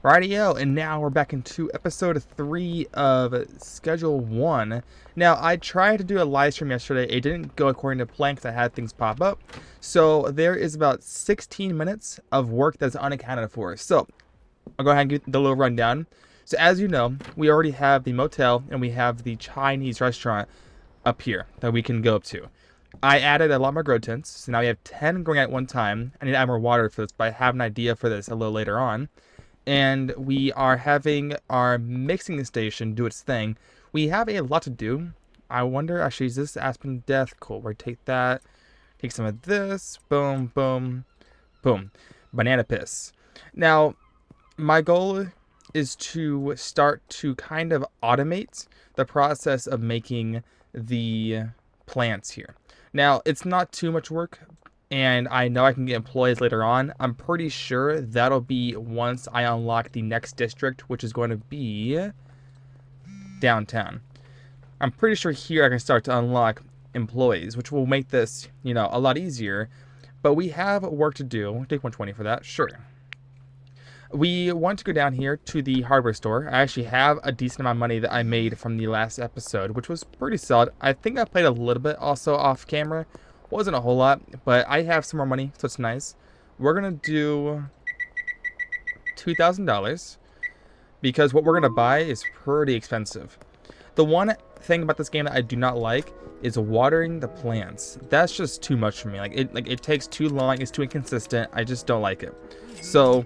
Rightio, and now we're back into episode 3 of Schedule 1. Now, I tried to do a live stream yesterday. It didn't go according to plan because I had things pop up. So, there is about 16 minutes of work that's unaccounted for. So, I'll go ahead and get the little rundown. So, as you know, we already have the motel and we have the Chinese restaurant up here that we can go up to. I added a lot more grow tents, so now we have 10 growing at one time. I need to add more water for this, but I have an idea for this a little later on. And we are having our mixing station do its thing. We have a lot to do. I wonder, actually, is this Aspen Death? Cool, we'll take that. Take some of this. Boom, boom, boom. Banana piss. Now, my goal is to start to kind of automate the process of making the plants here. Now, it's not too much work, and I know I can get employees later on. I'm pretty sure that'll be once I unlock the next district, which is going to be downtown. I'm pretty sure here I can start to unlock employees, which will make this, a lot easier. But we have work to do. Take 120 for that, sure. We want to go down here to the hardware store. I actually have a decent amount of money that I made from the last episode, which was pretty solid. I think I played a little bit also off camera. Wasn't a whole lot, but I have some more money, so it's nice. We're going to do $2,000 because what we're going to buy is pretty expensive. The one thing about this game that I do not like is watering the plants. That's just too much for me. It takes too long. It's too inconsistent. I just don't like it. So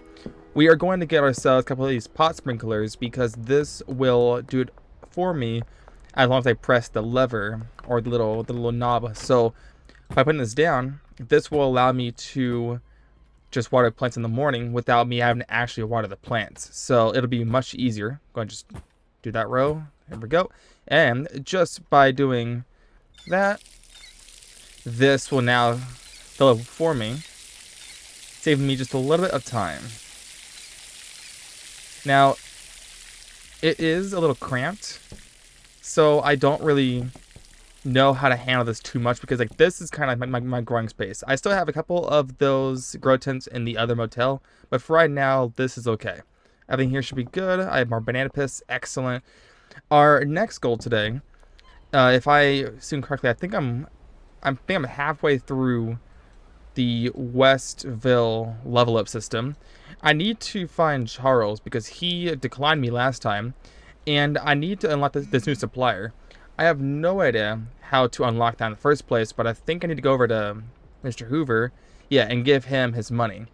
we are going to get ourselves a couple of these pot sprinklers because this will do it for me as long as I press the lever or the little knob. So by putting this down, this will allow me to just water plants in the morning without me having to actually water the plants. So it'll be much easier. Go ahead and just do that row. There we go. And just by doing that, this will now fill up for me, saving me just a little bit of time. Now, it is a little cramped, so I don't really know how to handle this too much because this is kind of my growing space. I still have a couple of those grow tents in the other motel, but for right now, this is okay. Everything here should be good. I have more banana piss. Excellent. Our next goal today, if I assume correctly, I think I'm halfway through the Westville level up system. I need to find Charles because he declined me last time, and I need to unlock this new supplier. I have no idea how to unlock that in the first place, but I think I need to go over to Mr. Hoover, and give him his money.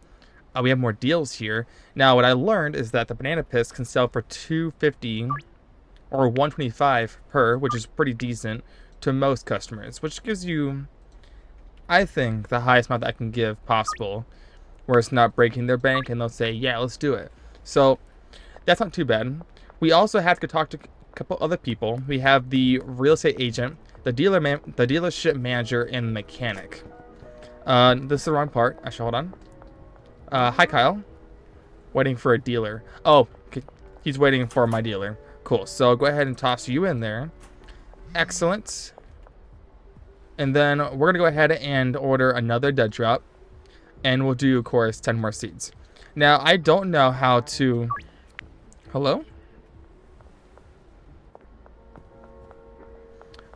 We have more deals here. Now, what I learned is that the banana piss can sell for $250 or $125 per, which is pretty decent to most customers, which gives you, I think, the highest amount that I can give possible, where it's not breaking their bank and they'll say, yeah, let's do it. So that's not too bad. We also have to talk to a couple other people. We have the real estate agent, the dealership manager, and the mechanic. This is the wrong part. Actually, hold on. Hi, Kyle. Waiting for a dealer. Oh, okay. He's waiting for my dealer. Cool. So go ahead and toss you in there. Excellent. And then we're going to go ahead and order another dead drop. And we'll do, of course, 10 more seeds. Now, I don't know how to... Hello?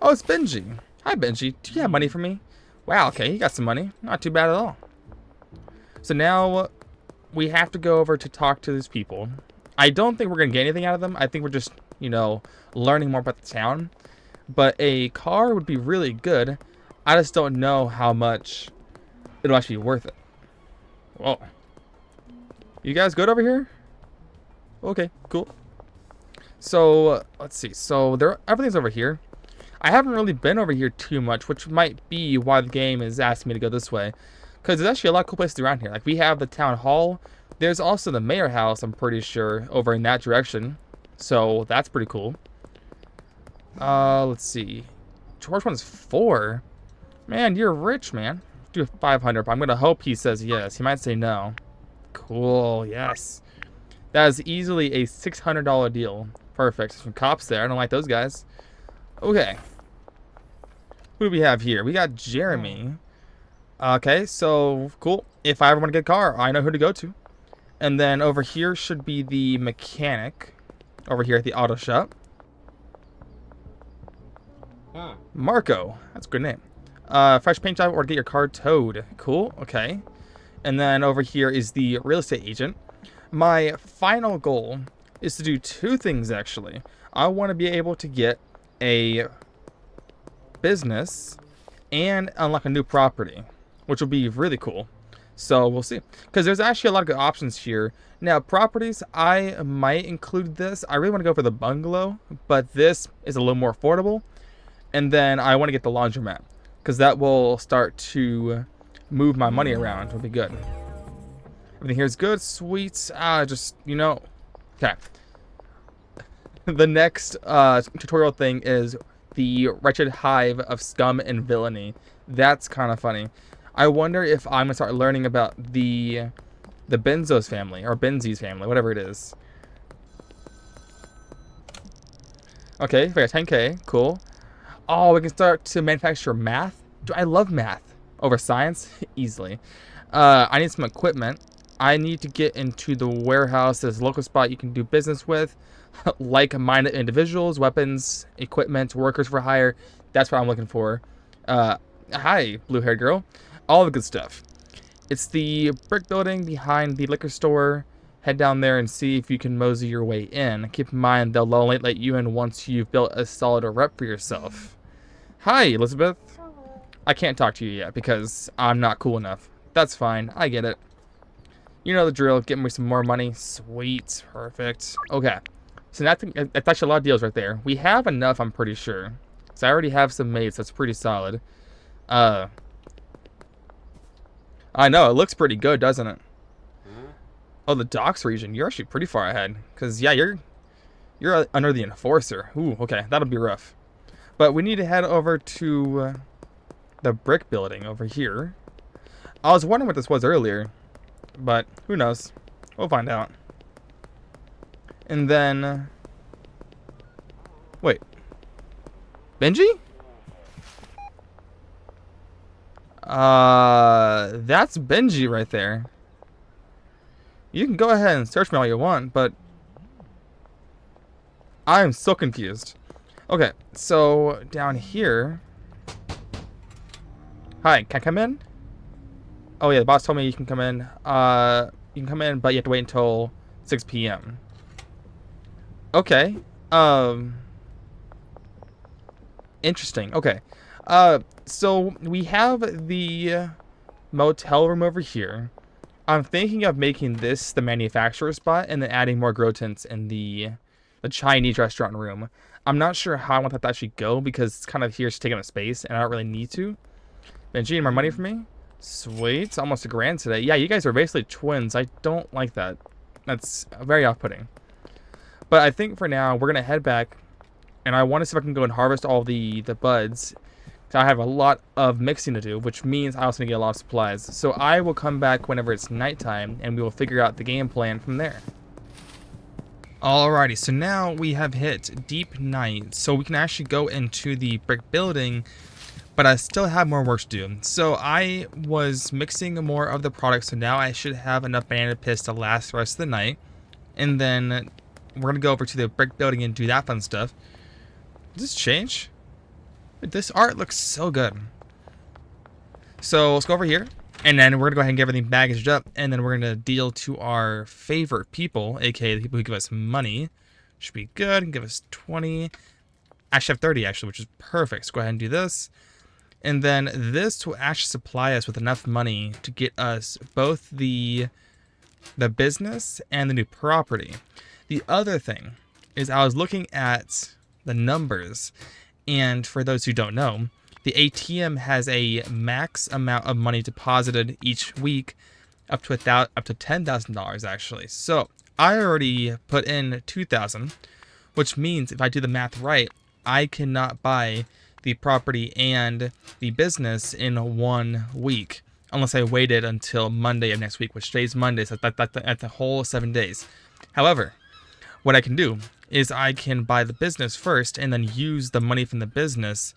Oh, it's Benji. Hi, Benji. Do you have money for me? Wow, okay, you got some money. Not too bad at all. So now we have to go over to talk to these people. I don't think we're going to get anything out of them. I think we're just, learning more about the town. But a car would be really good. I just don't know how much it'll actually be worth it. Whoa. You guys good over here? Okay, cool. So, let's see. So, everything's over here. I haven't really been over here too much, which might be why the game is asking me to go this way. Because there's actually a lot of cool places around here. Like, we have the town hall. There's also the mayor house, I'm pretty sure, over in that direction. So, that's pretty cool. Let's see. George wants 4. Man, you're rich, man. Do 500, but I'm going to hope he says yes. He might say no. Cool, yes. That is easily a $600 deal. Perfect. Some cops there. I don't like those guys. Okay. Who do we have here? We got Jeremy. Okay, so cool. If I ever want to get a car, I know who to go to. And then over here should be the mechanic. Over here at the auto shop. Marco. That's a good name. Fresh paint job or get your car towed. Cool. Okay. And then over here is the real estate agent. My final goal is to do two things, actually. I want to be able to get a business and unlock a new property, which will be really cool. So we'll see. Because there's actually a lot of good options here. Now, properties, I might include this. I really want to go for the bungalow, but this is a little more affordable. And then I want to get the laundromat, because that will start to move my money around. It'll be good. Everything here is good. Sweet. Just, you know. Okay. The next tutorial thing is the wretched hive of scum and villainy. That's kind of funny. I wonder if I'm gonna start learning about the Benzos family or Benzies family, whatever it is. Okay, we got 10K. Cool. Oh, we can start to manufacture math. I love math over science easily. I need some equipment. I need to get into the warehouse. There's a local spot you can do business with. Like-minded individuals, weapons, equipment, workers for hire. That's what I'm looking for. Hi, blue-haired girl. All the good stuff. It's the brick building behind the liquor store. Head down there and see if you can mosey your way in. Keep in mind, they'll only let you in once you've built a solid rep for yourself. Hi, Elizabeth. I can't talk to you yet because I'm not cool enough. That's fine. I get it. You know the drill. Get me some more money. Sweet. Perfect. Okay. So that's actually a lot of deals right there. We have enough, I'm pretty sure. So I already have some mates. That's pretty solid. I know. It looks pretty good, doesn't it? Oh, the docks region. You're actually pretty far ahead. Because, yeah, you're under the enforcer. Ooh, okay. That'll be rough. But we need to head over to the brick building over here. I was wondering what this was earlier. But who knows? We'll find out. And then... Wait. Benji? That's Benji right there. You can go ahead and search me all you want, but... I'm so confused. Okay, so down here... Hi, can I come in? Oh yeah, the boss told me you can come in. You can come in, but you have to wait until 6 p.m. Okay. Interesting. Okay. So we have the motel room over here. I'm thinking of making this the manufacturer spot and then adding more grow tents in the Chinese restaurant room. I'm not sure how I want that to actually go because it's kind of here to take up space and I don't really need to. Benji, any more money for me? Sweet. Almost $1,000 today. Yeah, you guys are basically twins. I don't like that. That's very off-putting. But I think for now, we're going to head back. And I want to see if I can go and harvest all the buds. I have a lot of mixing to do, which means I also need to get a lot of supplies. So I will come back whenever it's nighttime, and we will figure out the game plan from there. Alrighty, so now we have hit deep night, so we can actually go into the brick building, but I still have more work to do. So I was mixing more of the products, so now I should have enough banana piss to last the rest of the night. And then we're going to go over to the brick building and do that fun stuff. Did this change? This art looks so good. So let's go over here. And then we're going to go ahead and get everything baggaged up. And then we're going to deal to our favorite people, aka the people who give us money. Should be good. Give us 20. Actually, I have 30, actually, which is perfect. So go ahead and do this. And then this will actually supply us with enough money to get us both the business and the new property. The other thing is I was looking at the numbers. And for those who don't know, the ATM has a max amount of money deposited each week up to $10,000 actually. So I already put in $2,000, which means if I do the math right, I cannot buy the property and the business in 1 week unless I waited until Monday of next week, which today's Monday, so that's the whole 7 days. However, what I can do is I can buy the business first and then use the money from the business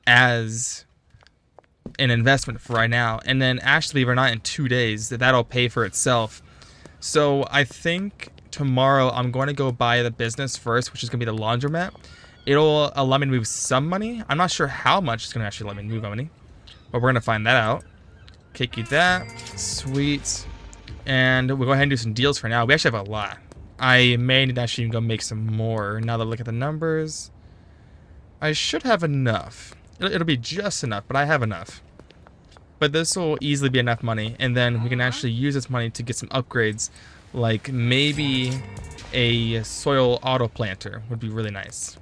as an investment for right now. And then actually, believe it or not, in 2 days, that'll pay for itself. So I think tomorrow I'm going to go buy the business first, which is going to be the laundromat. It'll allow me to move some money. I'm not sure how much it's going to actually let me move money, but we're going to find that out. Okay, keep that. Sweet. And we'll go ahead and do some deals for now. We actually have a lot. I may need to actually go make some more. Now that I look at the numbers, I should have enough. It'll be just enough, but I have enough. But this will easily be enough money, and then we can actually use this money to get some upgrades, like maybe a soil auto planter would be really nice.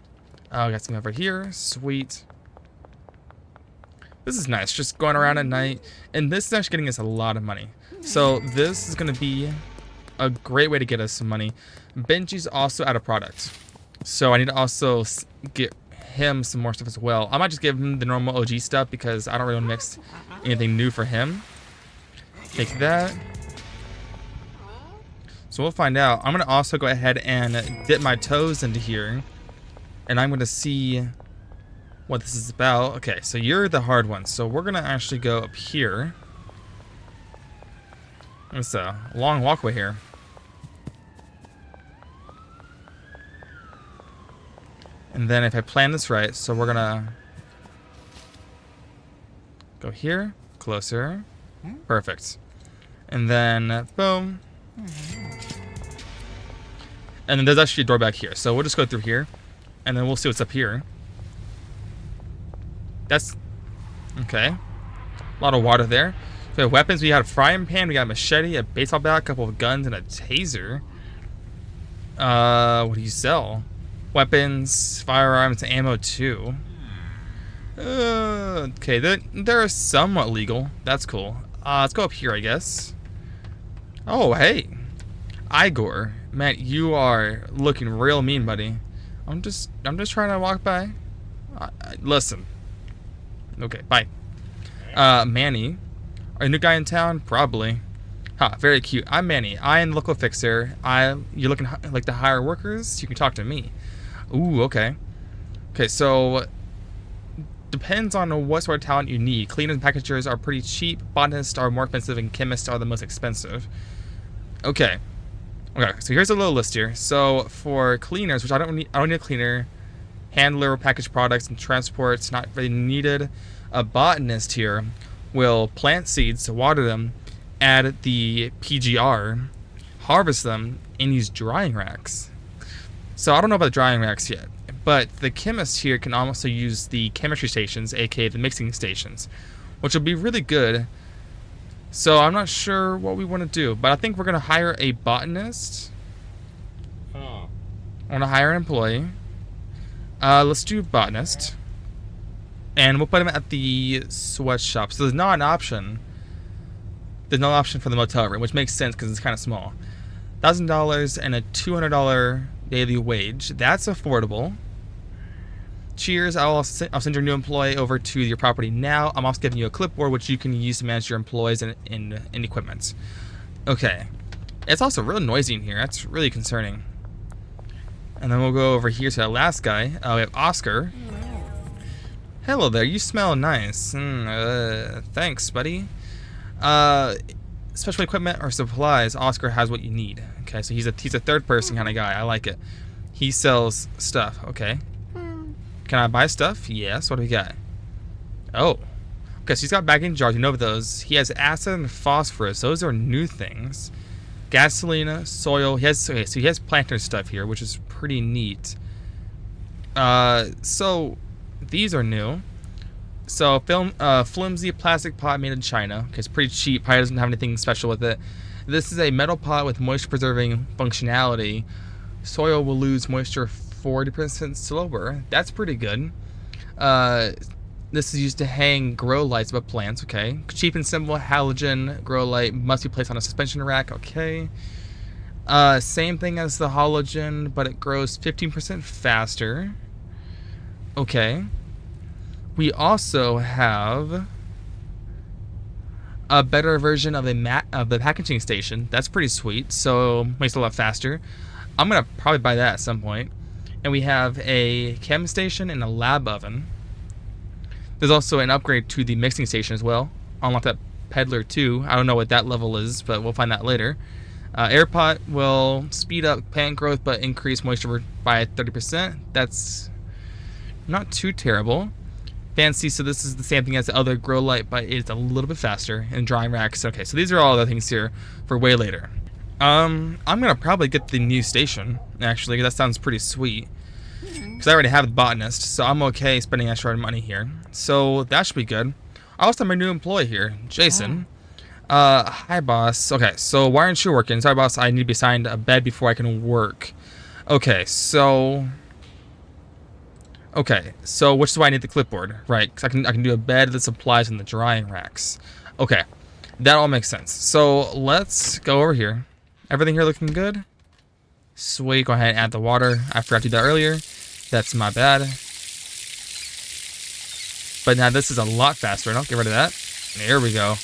Oh, got some over here. Sweet. This is nice, just going around at night, and this is actually getting us a lot of money. So this is going to be a great way to get us some money. Benji's also out of product, so I need to also get him some more stuff as well. I might just give him the normal OG stuff because I don't really want to mix anything new for him. Take that. So we'll find out. I'm going to also go ahead and dip my toes into here, and I'm going to see what this is about. Okay, so you're the hard one, so we're going to actually go up here. It's a long walkway here. And then if I plan this right, so we're gonna go here, closer, perfect. And then, boom. And then there's actually a door back here. So we'll just go through here, and then we'll see what's up here. That's, okay. A lot of water there. So we have weapons, we got a frying pan, we got a machete, a baseball bat, a couple of guns, and a taser. What do you sell? Weapons, firearms, ammo too. Okay, they're somewhat legal. That's cool. Let's go up here, I guess. Oh, hey. Igor. Man, you are looking real mean, buddy. I'm just trying to walk by. Listen. Okay, bye. Manny. Are you a new guy in town? Probably. Huh, very cute. I'm Manny. I'm the local fixer. You're looking like to hire workers? You can talk to me. Ooh, okay. Okay, so depends on what sort of talent you need. Cleaners and packagers are pretty cheap. Botanists are more expensive, and chemists are the most expensive. Okay. Okay, so here's a little list here. So for cleaners, which I don't need a cleaner. Handler, package products, and transport's not really needed. A botanist here will plant seeds, water them, add the PGR, harvest them, and use drying racks. So I don't know about the drying racks yet, but the chemist here can also use the chemistry stations, aka the mixing stations, which will be really good. So I'm not sure what we want to do, but I think we're going to hire a botanist. I want to hire an employee. Let's do botanist. And we'll put him at the sweatshop. So there's not an option. There's no option for the motel room, which makes sense because it's kind of small. $1,000 and a $200 daily wage. That's affordable. Cheers. I'll send your new employee over to your property now. I'm also giving you a clipboard, which you can use to manage your employees and equipment. Okay. It's also really noisy in here. That's really concerning. And then we'll go over here to that last guy. We have Oscar. Hello there. You smell nice. Thanks, buddy. Special equipment or supplies. Oscar has what you need. Okay, so he's a third person kind of guy. I like it. He sells stuff. Okay. Can I buy stuff? Yes. What do we got? Oh. Okay, so he's got bagging jars. You know those. He has acid and phosphorus. Those are new things. Gasoline, soil. So he has planter stuff here, which is pretty neat. So these are new. So flimsy plastic pot made in China. Okay, it's pretty cheap. Probably doesn't have anything special with it. This is a metal pot with moisture preserving functionality. Soil will lose moisture 40% slower. That's pretty good. This is used to hang grow lights above plants. Okay. Cheap and simple halogen grow light must be placed on a suspension rack. Okay. Same thing as the halogen, but it grows 15% faster. Okay. We also have a better version of the packaging station. That's pretty sweet. So makes it a lot faster. I'm gonna probably buy that at some point. And we have a chem station and a lab oven. There's also an upgrade to the mixing station as well. Unlock that peddler too. I don't know what that level is, but we'll find that later. Air pot will speed up plant growth but increase moisture by 30%. That's not too terrible. Fancy, so this is the same thing as the other grow light, but it's a little bit faster. And drying racks. Okay, so these are all the things here for way later. I'm gonna probably get the new station, actually, because that sounds pretty sweet. Because I already have the botanist, so I'm okay spending extra money here. So that should be good. I also have my new employee here, Jason. Hi boss. Okay, so why aren't you working? Sorry boss, I need to be assigned a bed before I can work. Okay, so which is why I need the clipboard, right? Because I can do a bed that supplies in the drying racks. Okay, that all makes sense. So let's go over here. Everything here looking good? Sweet, go ahead and add the water. I forgot to do that earlier. That's my bad. But now this is a lot faster. I'll get rid of that. There we go.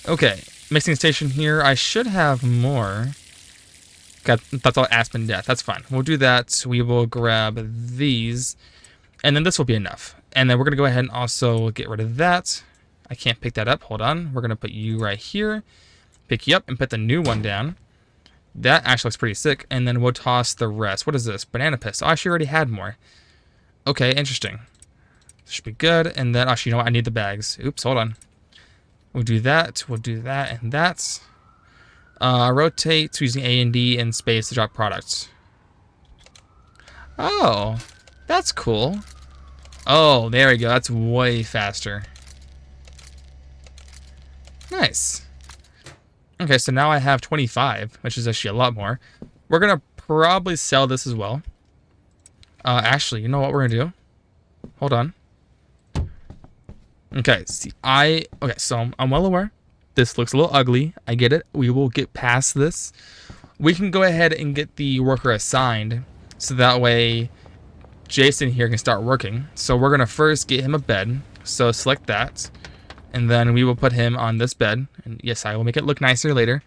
Okay, mixing station here. I should have more. That's all aspen death. That's fine. We'll do that. We will grab these. And then this will be enough. And then we're going to go ahead and also get rid of that. I can't pick that up. Hold on. We're going to put you right here. Pick you up and put the new one down. That actually looks pretty sick. And then we'll toss the rest. What is this? Banana pist. Oh, I actually already had more. Okay, interesting. Should be good. And then, actually, you know what? I need the bags. Oops, hold on. We'll do that. We'll do that and that. Rotate using A and D and space to drop products. Oh, that's cool. Oh, there we go. That's way faster. Nice. Okay, so now I have 25, which is actually a lot more. We're going to probably sell this as well. Actually, you know what we're going to do? Hold on. Okay, see, so I'm well aware. This looks a little ugly. I get it. We will get past this. We can go ahead and get the worker assigned, so that way Jason here can start working. So we're going to first get him a bed. So select that. And then we will put him on this bed. And yes, I will make it look nicer later.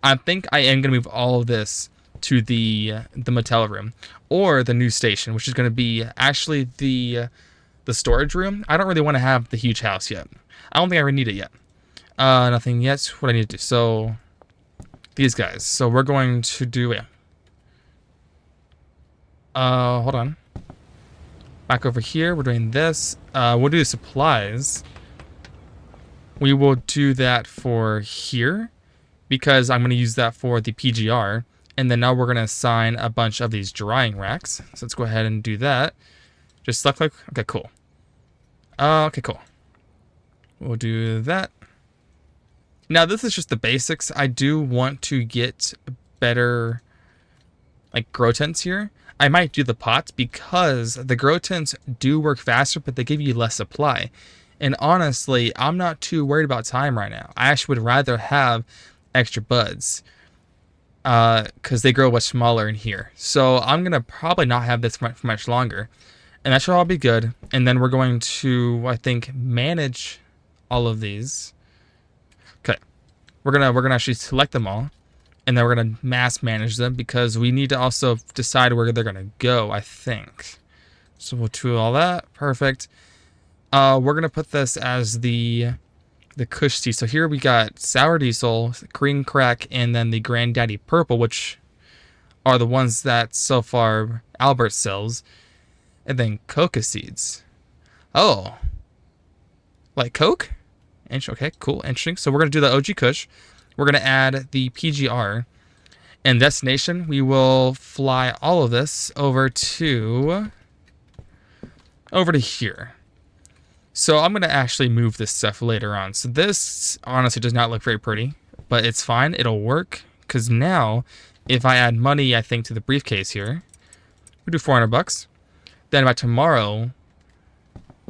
I think I am going to move all of this to the motel room. Or the new station, which is going to be actually the storage room. I don't really want to have the huge house yet. I don't think I really need it yet. Nothing yet. What I need to do. So, these guys. So we're going to do it. Hold on. Back over here. We're doing this. We'll do supplies. We will do that for here, because I'm going to use that for the PGR. And then now we're going to assign a bunch of these drying racks. So let's go ahead and do that. Just select like, okay, cool. Okay, cool. We'll do that. Now this is just the basics. I do want to get better like grow tents here. I might do the pots because the grow tents do work faster, but they give you less supply. And honestly, I'm not too worried about time right now. I actually would rather have extra buds because they grow much smaller in here. So I'm going to probably not have this for much longer. And that should all be good. And then we're going to, I think, manage all of these. Okay. We're gonna actually select them all. And then we're going to mass manage them because we need to also decide where they're going to go, I think. So we'll do all that. Perfect. We're going to put this as the Kush tea. So here we got Sour Diesel, Green Crack, and then the Granddaddy Purple, which are the ones that so far Albert sells. And then Coca Seeds. Oh. Like Coke? Okay, cool. Interesting. So we're going to do the OG Kush. We're going to add the PGR. And destination, we will fly all of this over to here. So I'm going to actually move this stuff later on. So this honestly does not look very pretty, but it's fine. It'll work because now if I add money, I think, to the briefcase here, we do $400. Then by tomorrow,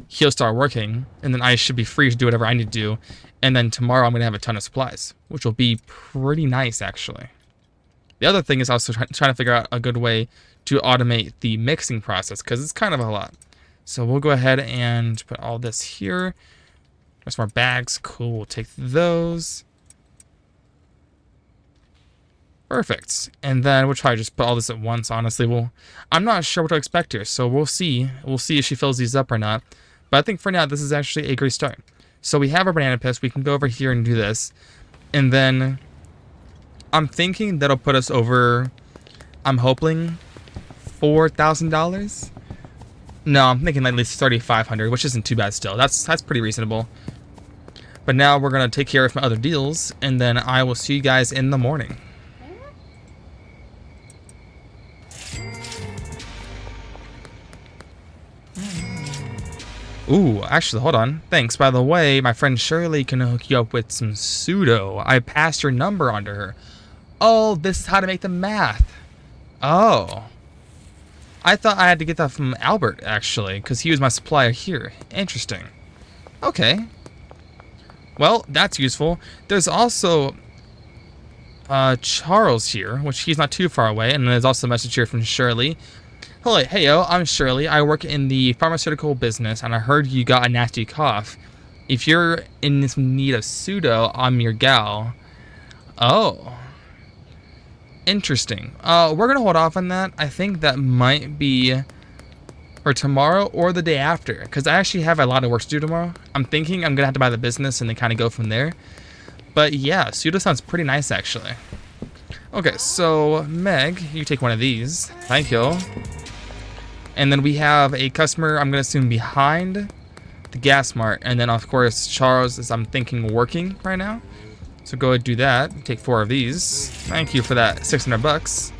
he'll start working, and then I should be free to do whatever I need to do. And then tomorrow I'm going to have a ton of supplies, which will be pretty nice, actually. The other thing is also trying to figure out a good way to automate the mixing process, because it's kind of a lot. So we'll go ahead and put all this here. There's more bags. Cool. We'll take those. Perfect. And then we'll try to just put all this at once, honestly. I'm not sure what to expect here, so we'll see. We'll see if she fills these up or not. But I think for now, this is actually a great start. So we have our banana pist. We can go over here and do this. And then I'm thinking that'll put us over, I'm hoping, $4,000. No, I'm thinking at least 3,500, which isn't too bad still. That's pretty reasonable. But now we're gonna take care of my other deals, and then I will see you guys in the morning. Ooh, actually, hold on. Thanks. By the way, my friend Shirley can hook you up with some pseudo. I passed your number on to her. Oh, this is how to make the math. Oh. I thought I had to get that from Albert, actually, because he was my supplier here. Interesting. Okay. Well, that's useful. There's also Charles here, which he's not too far away, and there's also a message here from Shirley. Hello, heyo, I'm Shirley. I work in the pharmaceutical business, and I heard you got a nasty cough. If you're in need of pseudo, I'm your gal. Oh. Interesting. We're gonna hold off on that. I think that might be for tomorrow or the day after, because I actually have a lot of work to do tomorrow. I'm thinking I'm gonna have to buy the business and then kind of go from there. But yeah, pseudo sounds pretty nice, actually. Okay, so Meg, you take one of these. Thank you. And then we have a customer, I'm going to assume, behind the gas mart. And then, of course, Charles is, I'm thinking, working right now. So go ahead and do that. Take 4 of these. Thank you for that 600 bucks.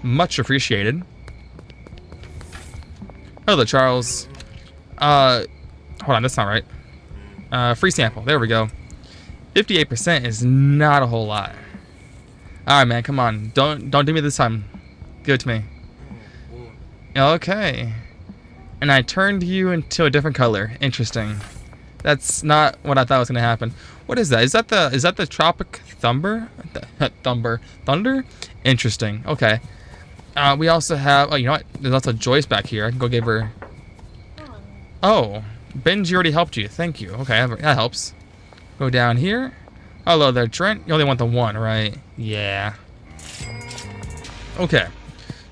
Much appreciated. Hello, Charles. Hold on, that's not right. Free sample. There we go. 58% is not a whole lot. Alright, man, come on. Don't do me this time. Give it to me. Okay. And I turned you into a different color. Interesting. That's not what I thought was gonna happen. What is that? Is that the Tropic Thunder? Thunder? Interesting. Okay. We also have, oh, you know what? There's also Joyce back here. I can go give her. Oh, Benji already helped you. Thank you. Okay, that helps. Go down here. Hello there, Trent. You only want the one, right? Yeah. Okay.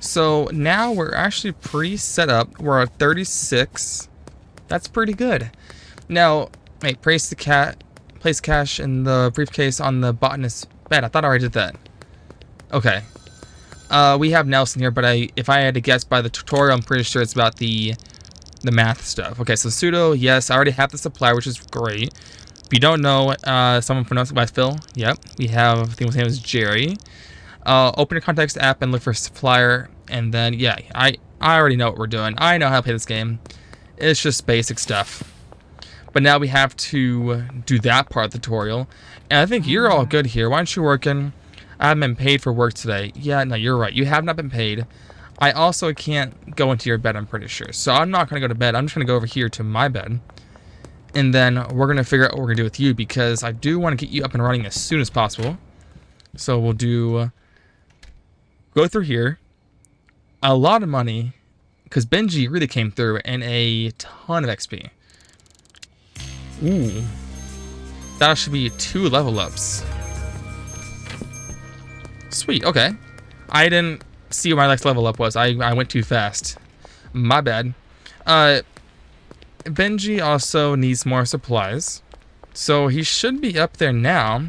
So now we're actually pretty set up. We're at 36. That's pretty good. Now, hey, place cash in the briefcase on the botanist's bed. I thought I already did that. Okay. We have Nelson here, but if I had to guess by the tutorial, I'm pretty sure it's about the math stuff. Okay, so pseudo, yes, I already have the supplier, which is great. If you don't know, someone pronounced it by Phil. Yep, we have, I think his name is Jerry. Open your contacts app and look for supplier, and then yeah, I already know what we're doing. I know how to play this game. It's just basic stuff. But now we have to do that part of the tutorial, and I think you're all good here. Why aren't you working? I haven't been paid for work today. Yeah, no, you're right. You have not been paid. I also can't go into your bed, I'm pretty sure. So I'm not going to go to bed. I'm just going to go over here to my bed. And then we're going to figure out what we're going to do with you, because I do want to get you up and running as soon as possible. So we'll do... go through here. A lot of money, because Benji really came through, and a ton of XP. Ooh. That should be 2 level ups. Sweet, okay. I didn't see what my next level up was. I went too fast. My bad. Benji also needs more supplies. So he should be up there now.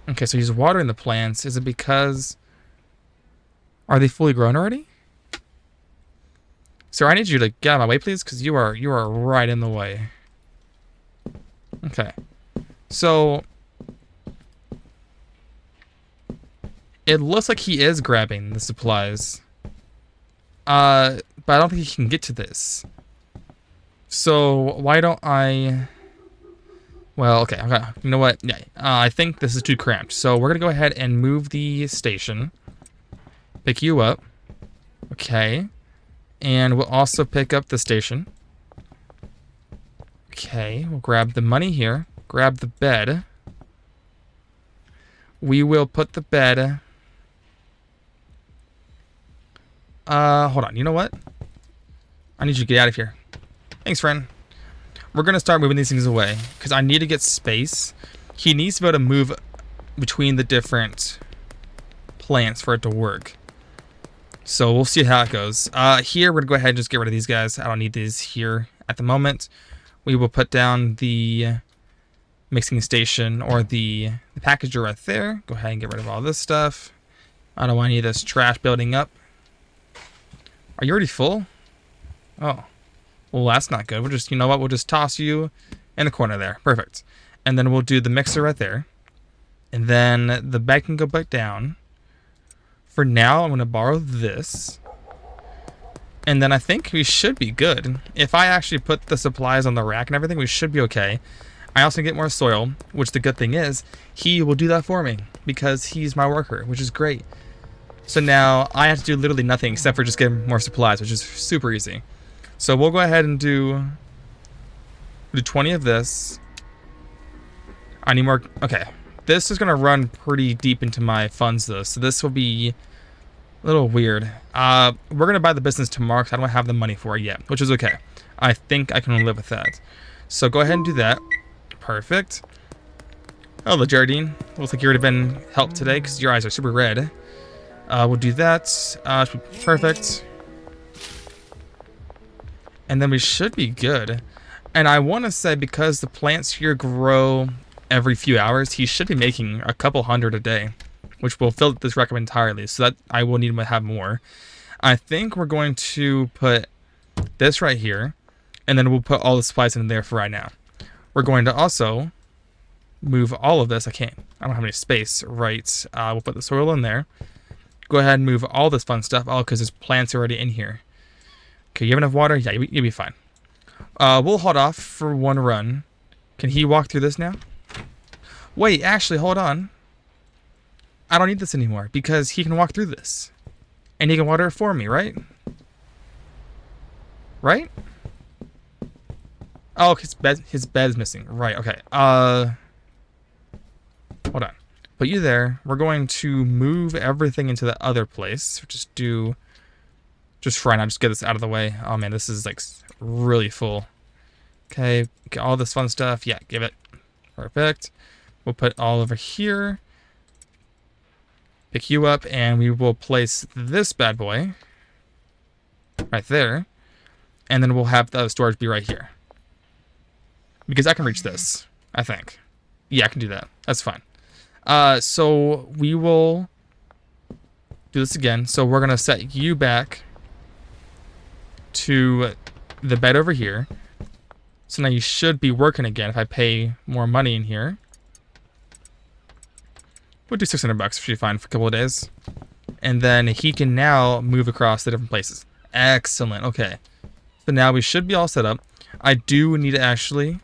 Okay, so he's watering the plants. Is it because... are they fully grown already? Sir, I need you to get out of my way, please, because you are right in the way. Okay. So... it looks like he is grabbing the supplies. But I don't think he can get to this. So, why don't I... well, okay, you know what? Yeah, I think this is too cramped. So we're going to go ahead and move the station. Pick you up. Okay. And we'll also pick up the station. Okay, we'll grab the money here. Grab the bed. We will put the bed... hold on, you know what? I need you to get out of here. Thanks, friend. We're going to start moving these things away, because I need to get space. He needs to be able to move between the different plants for it to work. So we'll see how it goes. Here, we're going to go ahead and just get rid of these guys. I don't need these here at the moment. We will put down the mixing station or the packager right there. Go ahead and get rid of all this stuff. I don't want any of this trash building up. Are you already full? Oh. Well, that's not good. We'll just, you know what? We'll just toss you in the corner there. Perfect. And then we'll do the mixer right there. And then the bag can go back down. For now, I'm going to borrow this. And then I think we should be good. If I actually put the supplies on the rack and everything, we should be okay. I also get more soil, which the good thing is, he will do that for me because he's my worker, which is great. So now I have to do literally nothing except for just get more supplies, which is super easy. So we'll go ahead and do 20 of this. I need more. Okay. This is going to run pretty deep into my funds though. So this will be a little weird. We're going to buy the business tomorrow because I don't have the money for it yet, which is okay. I think I can live with that. So go ahead and do that. Perfect. Oh, the Jardine. Looks like you already been helped today because your eyes are super red. We'll do that. Should be perfect. And then we should be good. And I want to say because the plants here grow every few hours, he should be making a couple hundred a day, which will fill this rack up entirely. So that I will need him to have more. I think we're going to put this right here, and then we'll put all the supplies in there for right now. We're going to also move all of this. I don't have any space, right? We'll put the soil in there. Go ahead and move all this fun stuff. Oh, because there's plants already in here. Okay, you have enough water? Yeah, you'll be fine. We'll hold off for one run. Can he walk through this now? Wait, actually, hold on. I don't need this anymore because he can walk through this. And he can water it for me, right? Right? Oh, his bed is missing. Right, okay. Hold on. Put you there. We're going to move everything into the other place. Just for right now, just get this out of the way. Oh man, this is like really full. Okay, get all this fun stuff. Yeah, give it. Perfect. We'll put all over here. Pick you up, and we will place this bad boy right there. And then we'll have the storage be right here. Because I can reach this, I think. Yeah, I can do that. That's fine. So we will do this again. So we're going to set you back to the bed over here. So now you should be working again if I pay more money in here. We'll do $600 if you're fine for a couple of days. And then he can now move across the different places. Excellent. Okay. So now we should be all set up. I do need to actually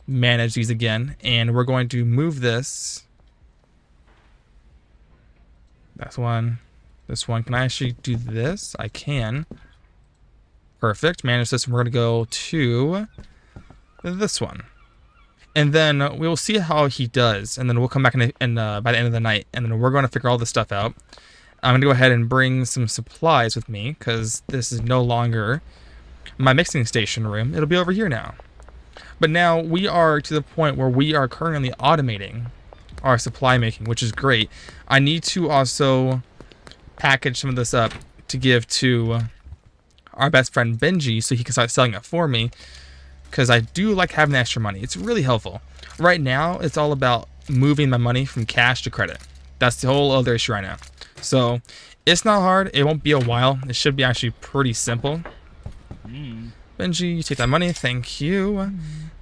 manage these again. And we're going to move this. That's one. This one. Can I actually do this? I can. Perfect. Manage this. And we're going to go to this one. And then we'll see how he does. And then we'll come back by the end of the night. And then we're going to figure all this stuff out. I'm going to go ahead and bring some supplies with me. Because this is no longer my mixing station room. It'll be over here now. But now we are to the point where we are currently automating our supply making, which is great. I need to also package some of this up to give to our best friend Benji so he can start selling it for me. Because I do like having the extra money. It's really helpful. Right now, it's all about moving my money from cash to credit. That's the whole other issue right now. So, it's not hard. It won't be a while. It should be actually pretty simple. Benji, you take that money. Thank you.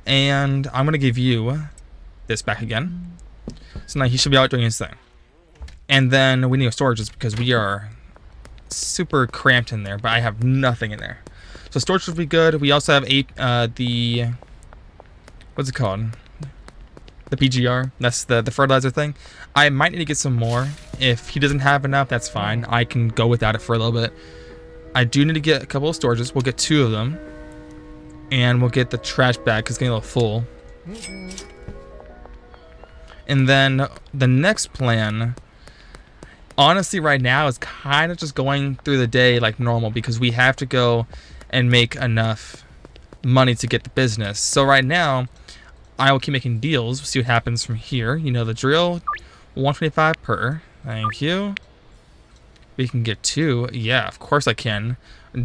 And I'm going to give you this back again. So now he should be out doing his thing. And then we need storages because we are super cramped in there. But I have nothing in there. So storage would be good. We also have what's it called? The PGR. That's the fertilizer thing. I might need to get some more. If he doesn't have enough, that's fine. I can go without it for a little bit. I do need to get a couple of storages. We'll get 2 of them. And we'll get the trash bag because it's getting a little full. And then the next plan, honestly, right now is kind of just going through the day like normal because we have to go and make enough money to get the business. So right now, I will keep making deals. We'll see what happens from here. You know the drill. 125 per. Thank you. We can get 2. Yeah, of course I can.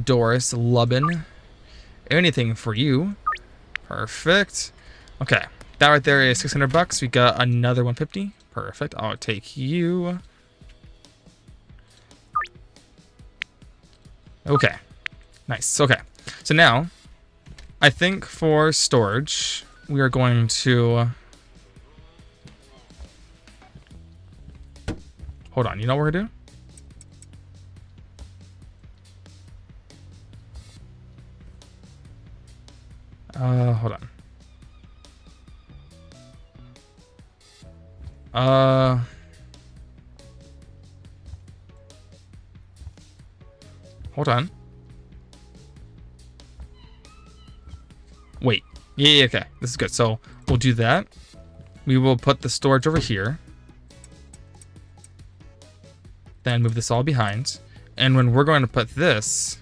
Doris, Lubin. Anything for you. Perfect. Okay. That right there is 600 bucks. We got another 150. Perfect. I'll take you. Okay. Nice. Okay. So now, I think for storage, we are going to... Hold on. You know what we're going to do? Hold on. Hold on. Wait. Yeah, okay. This is good. So we'll do that. We will put the storage over here. Then move this all behind. And when we're going to put this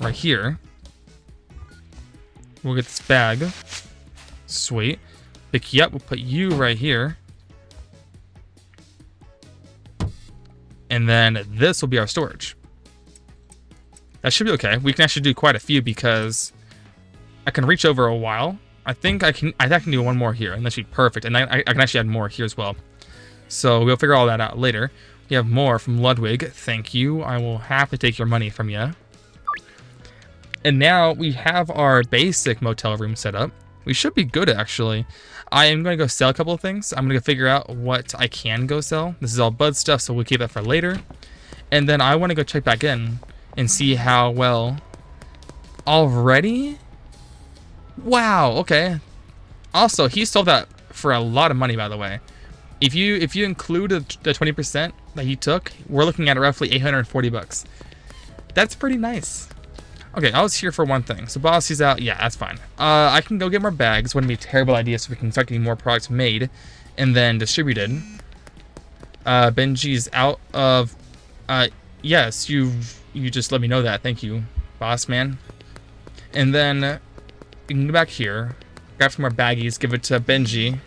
right here, we'll get this bag. Sweet. Pick you up. We'll put you right here. And then this will be our storage. That should be okay. We can actually do quite a few because I can reach over a while. I think I can do one more here, and that should be perfect. And I can actually add more here as well. So we'll figure all that out later. We have more from Ludwig. Thank you. I will happily take your money from you. And now we have our basic motel room set up. We should be good, actually. I am going to go sell a couple of things. I'm going to figure out what I can go sell. This is all bud stuff, so we'll keep that for later. And then I want to go check back in and see how well... Already? Wow, okay. Also, he sold that for a lot of money, by the way. If you include the 20% that he took, we're looking at roughly 840 bucks. That's pretty nice. Okay, I was here for one thing. So boss, he's out. Yeah, that's fine. I can go get more bags. Wouldn't be a terrible idea, so we can start getting more products made and then distributed. Benji's out of... yes, you just let me know that. Thank you, boss man. And then we can go back here, grab some more baggies, give it to Benji.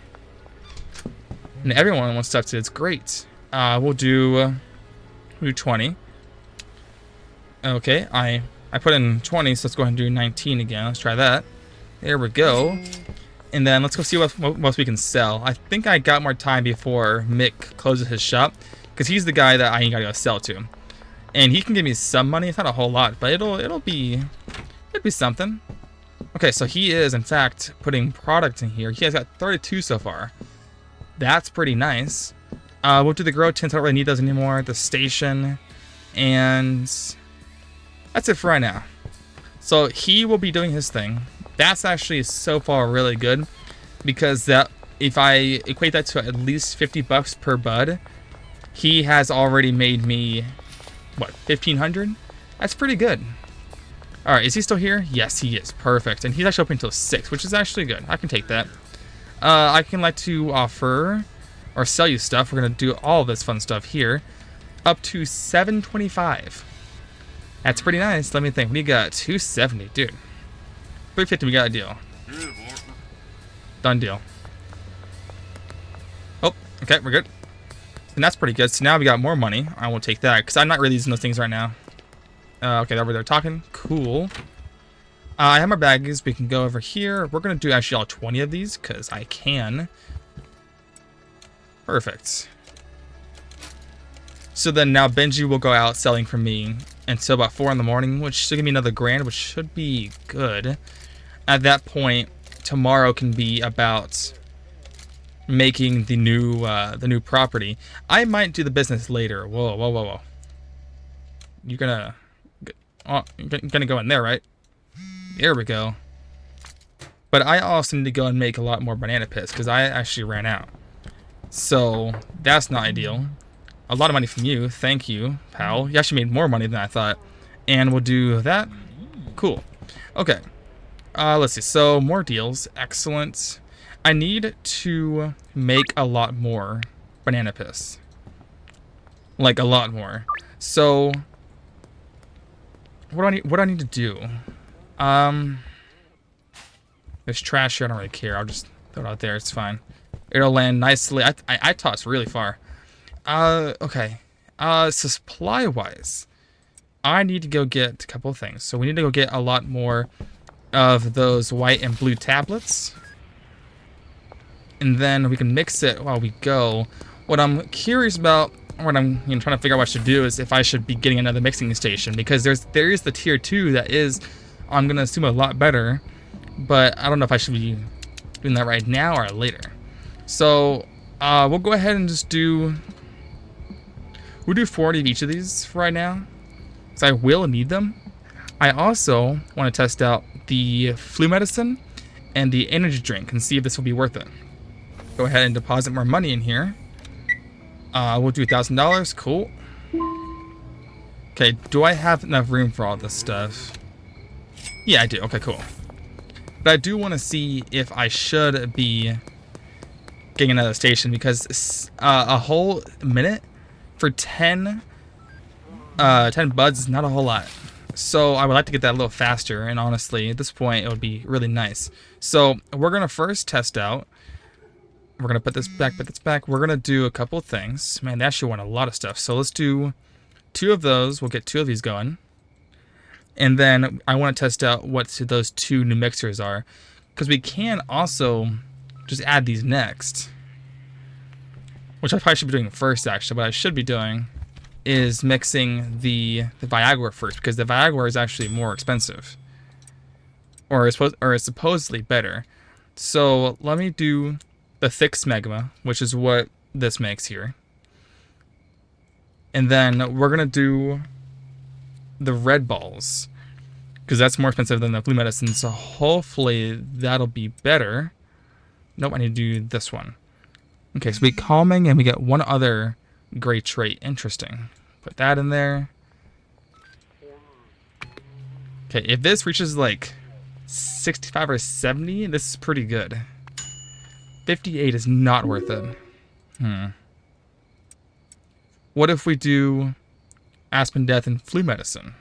And everyone wants stuff too. It's great. We'll do 20. Okay, I put in 20, so let's go ahead and do 19 again. Let's try that. There we go. And then let's go see what else we can sell. I think I got more time before Mick closes his shop, because he's the guy that I gotta go sell to. And he can give me some money. It's not a whole lot, but it'll be something. Okay, so he is in fact putting product in here. He has got 32 so far. That's pretty nice. We'll do the grow tents. I don't really need those anymore. The station, and that's it for right now. So he will be doing his thing. That's actually so far really good, because that if I equate that to at least 50 bucks per bud, he has already made me what, 1,500? That's pretty good. All right, is he still here? Yes, he is. Perfect. And he's actually open until 6, which is actually good. I can take that. I can like to offer or sell you stuff. We're gonna do all this fun stuff here, up to 725. That's pretty nice. Let me think. We got 270, dude. 350. We got a deal. Done deal. Oh, okay, we're good. And that's pretty good. So now we got more money. I will take that because I'm not really using those things right now. Okay, over there talking. Cool. I have my baggies. We can go over here. We're going to do actually all 20 of these because I can. Perfect. So then now Benji will go out selling for me until about 4 in the morning, which should give me another grand, which should be good. At that point, tomorrow can be about making the new property. I might do the business later. Whoa, whoa, whoa, whoa. You're gonna go in there, right? There we go. But I also need to go and make a lot more banana pits because I actually ran out. So that's not ideal. A lot of money from you. Thank you, pal. You actually made more money than I thought. And we'll do that. Cool. Okay. Let's see. So more deals. Excellent. I need to make a lot more banana pits. Like a lot more. So what do I need to do? There's trash here. I don't really care. I'll just throw it out there. It's fine. It'll land nicely. I toss really far. Okay. So supply-wise, I need to go get a couple of things. So we need to go get a lot more of those white and blue tablets. and then we can mix it while we go. What I'm curious about, what I'm trying to figure out what I should do is if I should be getting another mixing station, because there is the tier 2 that is, I'm gonna assume, a lot better, but I don't know if I should be doing that right now or later. So we'll go ahead and just we'll do 40 of each of these for right now, because I will need them. I also want to test out the flu medicine and the energy drink and see if this will be worth it. Go ahead and deposit more money in here. We'll do $1,000. Cool. Okay, do I have enough room for all this stuff? Yeah, I do. Okay, cool. But I do want to see if I should be getting another station, because a whole minute for 10 buds is not a whole lot. So I would like to get that a little faster, and honestly, at this point, it would be really nice. So we're going to first test out. We're going to put this back. We're going to do a couple of things. Man, they actually want a lot of stuff. So let's do 2 of those. We'll get 2 of these going. And then I want to test out what those 2 new mixers are, because we can also just add these next. Which I probably should be doing first, actually. What I should be doing is mixing the Viagra first, because the Viagra is actually more expensive. Or is supposedly better. So let me do the thick smegma, which is what this makes here. And then we're going to do the red balls, because that's more expensive than the flu medicine. So hopefully that'll be better. Nope, I need to do this one. Okay, so we calming, and we get 1 other great trait. Interesting. Put that in there. Okay, if this reaches like 65 or 70, this is pretty good. 58 is not worth it. What if we do Aspen Death and flu medicine?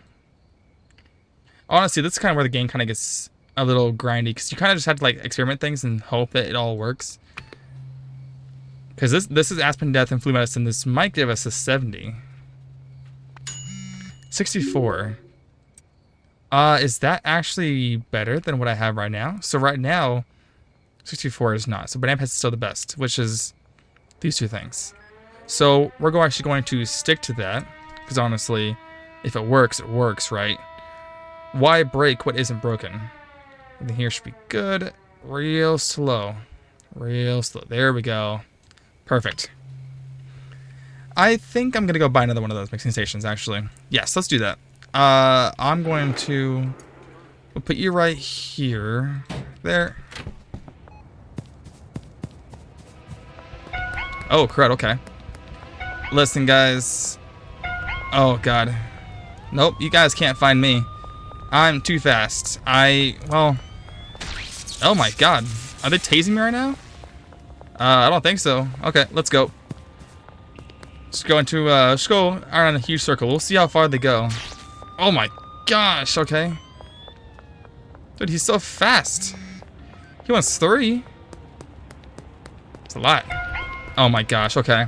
Honestly, this is kind of where the game kind of gets a little grindy, because you kind of just have to like experiment things and hope that it all works. Because this is Aspen Death and flu medicine. This might give us a 70. 64. Is that actually better than what I have right now? So right now, 64 is not. So Banana Pest is still the best, which is these 2 things. So we're actually going to stick to that, because honestly, if it works, right? Why break what isn't broken? Everything here should be good. Real slow. Real slow. There we go. Perfect. I think I'm going to go buy another one of those mixing stations, actually. Yes, let's do that. I'm going to we'll put you right here. There. Oh, crud, okay. Listen, guys. Oh, God. Nope, you guys can't find me. I'm too fast. Well... Oh, my God. Are they tasing me right now? I don't think so. Okay, let's go. Let's go around a huge circle. We'll see how far they go. Oh, my gosh, okay. Dude, he's so fast. He wants 3. It's a lot. Oh my gosh, okay.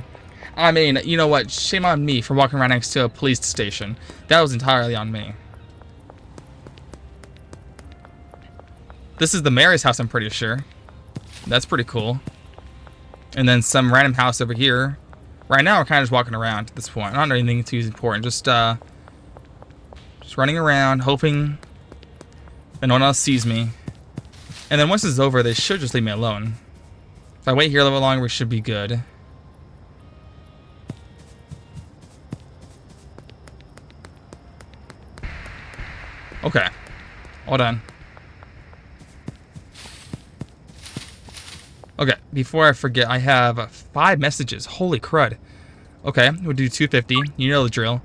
I mean, you know what? Shame on me for walking around next to a police station. That was entirely on me. This is the mayor's house, I'm pretty sure. That's pretty cool. And then some random house over here. Right now, we're kind of just walking around at this point. Not anything too important. Just running around, hoping that no one else sees me. And then once it's over, they should just leave me alone. If I wait here a little bit longer, we should be good. Okay. Hold on. Okay, before I forget, I have 5 messages. Holy crud. Okay, we'll do 250. You know the drill.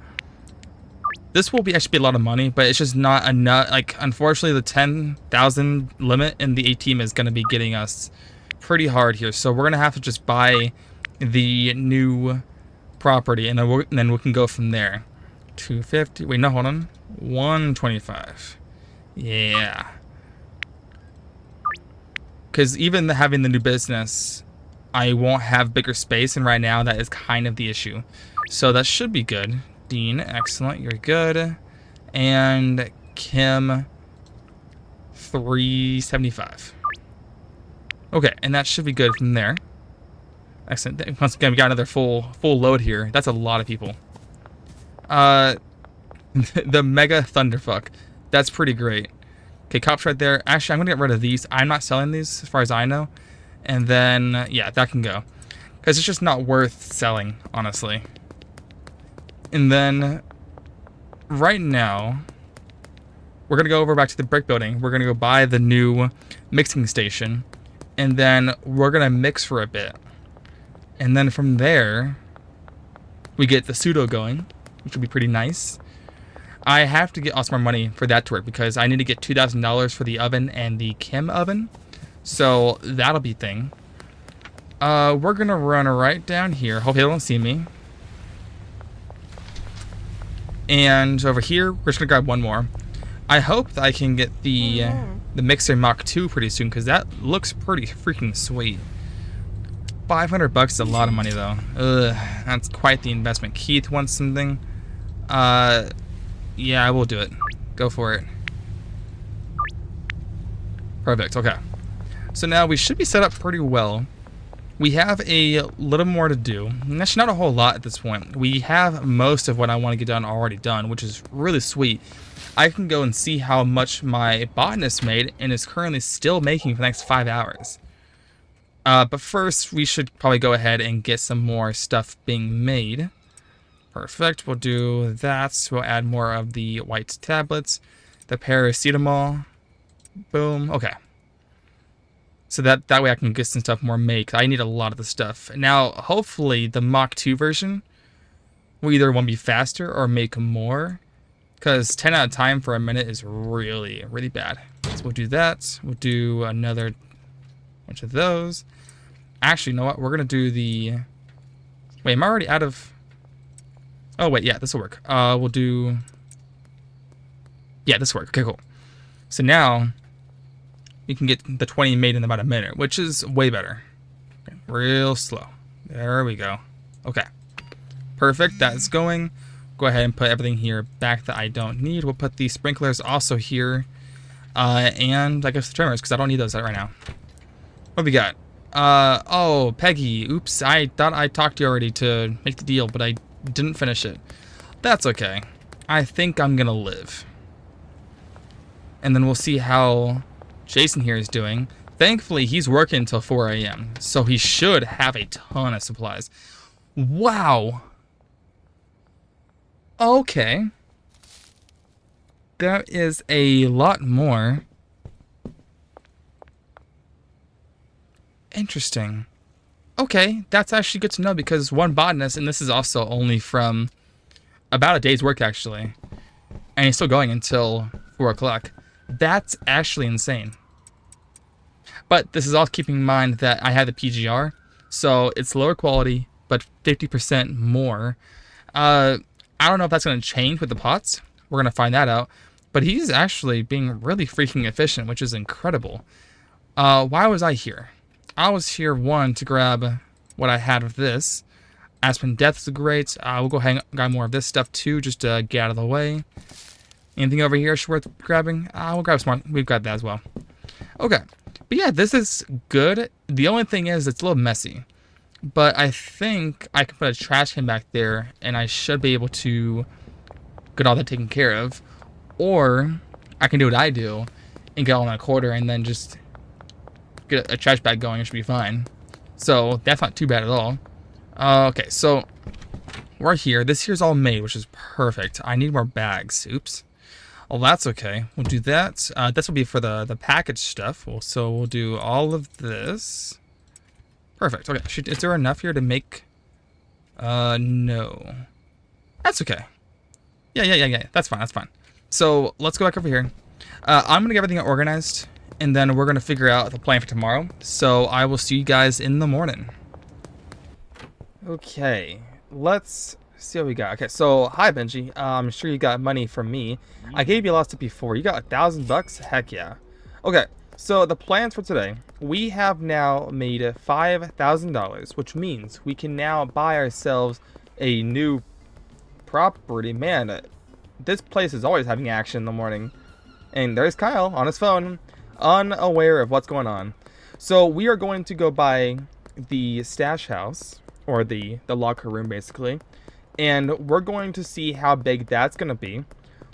This will actually be a lot of money, but it's just not enough. Like, unfortunately, the 10,000 limit in the A team is going to be getting us pretty hard here. So we're going to have to just buy the new property, and then we can go from there. 250. Wait, no, hold on. 125. Yeah. Because even having the new business, I won't have bigger space, and right now that is kind of the issue. So that should be good. Dean, excellent, you're good. And Kim, 375. Okay, and that should be good from there. Excellent. Once again, we got another full load here. That's a lot of people. The Mega Thunderfuck. That's pretty great. Okay, cops right there. Actually, I'm gonna get rid of these. I'm not selling these as far as I know. And then, yeah, that can go. Because it's just not worth selling, honestly. And then, right now, we're gonna go over back to the brick building. We're gonna go buy the new mixing station. And then we're gonna mix for a bit. And then from there, we get the pseudo going, which would be pretty nice. I have to get also more money for that to work because I need to get $2,000 for the oven and the Kim oven. So that'll be a thing. We're gonna run right down here. Hope they don't see me. And over here, we're just gonna grab one more. I hope that I can get the Mixer Mach 2 pretty soon because that looks pretty freaking sweet. $500 is a lot of money though. Ugh, that's quite the investment. Keith wants something. Yeah, I will do it. Go for it. Perfect, okay. So now we should be set up pretty well. We have a little more to do. And that's not a whole lot at this point. We have most of what I want to get done already done, which is really sweet. I can go and see how much my botanist made and is currently still making for the next 5 hours. But first, we should probably go ahead and get some more stuff being made. Perfect. We'll do that. We'll add more of the white tablets, the paracetamol. Boom. Okay. So that way I can get some stuff more made. 'Cause I need a lot of the stuff. Now, hopefully, the Mach 2 version will either one be faster or make more. Because 10 out of time for a minute is really, really bad. So we'll do that. We'll do another bunch of those. Actually, you know what? We're going to do the... Wait, am I already out of... Oh, wait, yeah, this will work. We'll do... Yeah, this will work. Okay, cool. So now, you can get the 20 made in about a minute, which is way better. Okay, real slow. There we go. Okay. Perfect, that's going. Go ahead and put everything here back that I don't need. We'll put the sprinklers also here. And I guess the trimmers, because I don't need those right now. What we got? Oh, Peggy. Oops, I thought I talked to you already to make the deal, but I didn't finish it. That's okay. I think I'm gonna live. And then we'll see how Jason here is doing. Thankfully, he's working until 4 a.m., so he should have a ton of supplies. Wow. Okay. That is a lot more. Interesting. Okay, that's actually good to know because one botanist, and this is also only from about a day's work actually, and he's still going until 4 o'clock. That's actually insane. But this is all keeping in mind that I have the PGR, so it's lower quality, but 50% more. I don't know if that's going to change with the pots. We're going to find that out. But he's actually being really freaking efficient, which is incredible. Why was I here? I was here, one, to grab what I had with this. Aspen Death is great. We'll go grab more of this stuff too, just to get out of the way. Anything over here worth grabbing? We'll grab some more. We've got that as well. Okay. But yeah, this is good. The only thing is it's a little messy. But I think I can put a trash can back there, and I should be able to get all that taken care of. Or I can do what I do and get all in a quarter and then just get a trash bag going. It should be fine. So that's not too bad at all. Okay, so we're here. This here's all made, which is perfect. I need more bags. Oops. Well, that's okay. We'll do that. This will be for the package stuff. So we'll do all of this. Perfect. Okay. Is there enough here to make... no. That's okay. Yeah. That's fine. That's fine. So let's go back over here. I'm going to get everything organized, and then we're going to figure out the plan for tomorrow. So I will see you guys in the morning. Okay. Let's see what we got. Okay, so hi Benji. I'm sure you got money from me. I gave you a lot of stuff before. You got $1,000? Heck yeah. Okay, so the plans for today. We have now made $5,000, which means we can now buy ourselves a new property. Man, this place is always having action in the morning. And there's Kyle on his phone, unaware of what's going on. So we are going to go by the stash house, or the locker room basically, and we're going to see how big that's going to be.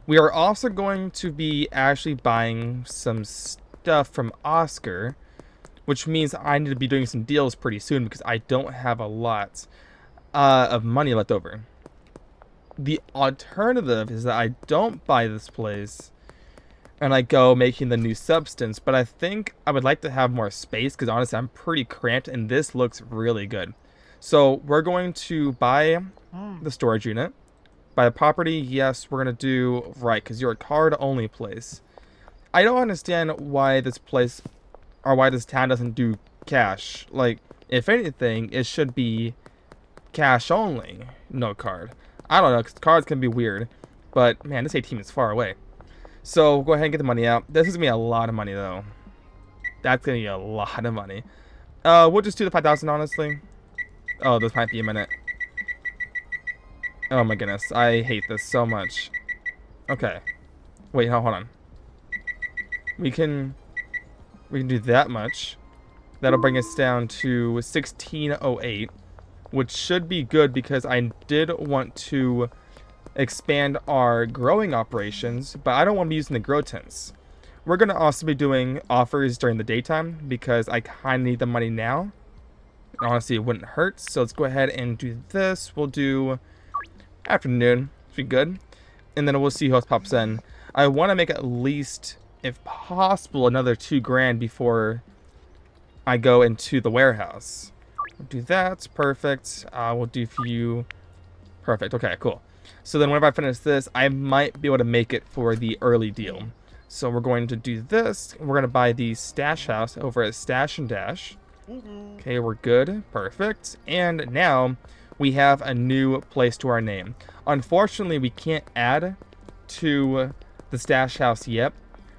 We are also going to be actually buying some stuff from Oscar, which means I need to be doing some deals pretty soon because I don't have a lot of money left over. The alternative is that I don't buy this place and I go making the new substance, but I think I would like to have more space because honestly I'm pretty cramped and this looks really good. So we're going to buy the storage unit. Buy the property, yes, we're going to do right because you're a card only place. I don't understand why this place or why this town doesn't do cash. Like, if anything, it should be cash only, no card. I don't know, because cards can be weird. But, man, this ATM is far away. So, go ahead and get the money out. This is going to be a lot of money, though. That's going to be a lot of money. We'll just do the 5,000, honestly. Oh, this might be a minute. Oh, my goodness. I hate this so much. Okay. Wait, hold on. We can do that much. That'll bring us down to 1608, which should be good because I did want to expand our growing operations, but I don't want to be using the grow tents. We're going to also be doing offers during the daytime because I kind of need the money now. Honestly, it wouldn't hurt, so let's go ahead and do this. We'll do afternoon. Should be good. And then we'll see who else pops in. I want to make at least, if possible, another 2 grand before I go into the warehouse. We'll do that. Perfect. We'll do for you. Perfect. Okay, cool. So then whenever I finish this, I might be able to make it for the early deal. So we're going to do this. We're going to buy the stash house over at Stash and Dash. Okay, we're good. Perfect. And now we have a new place to our name. Unfortunately, we can't add to the stash house yet.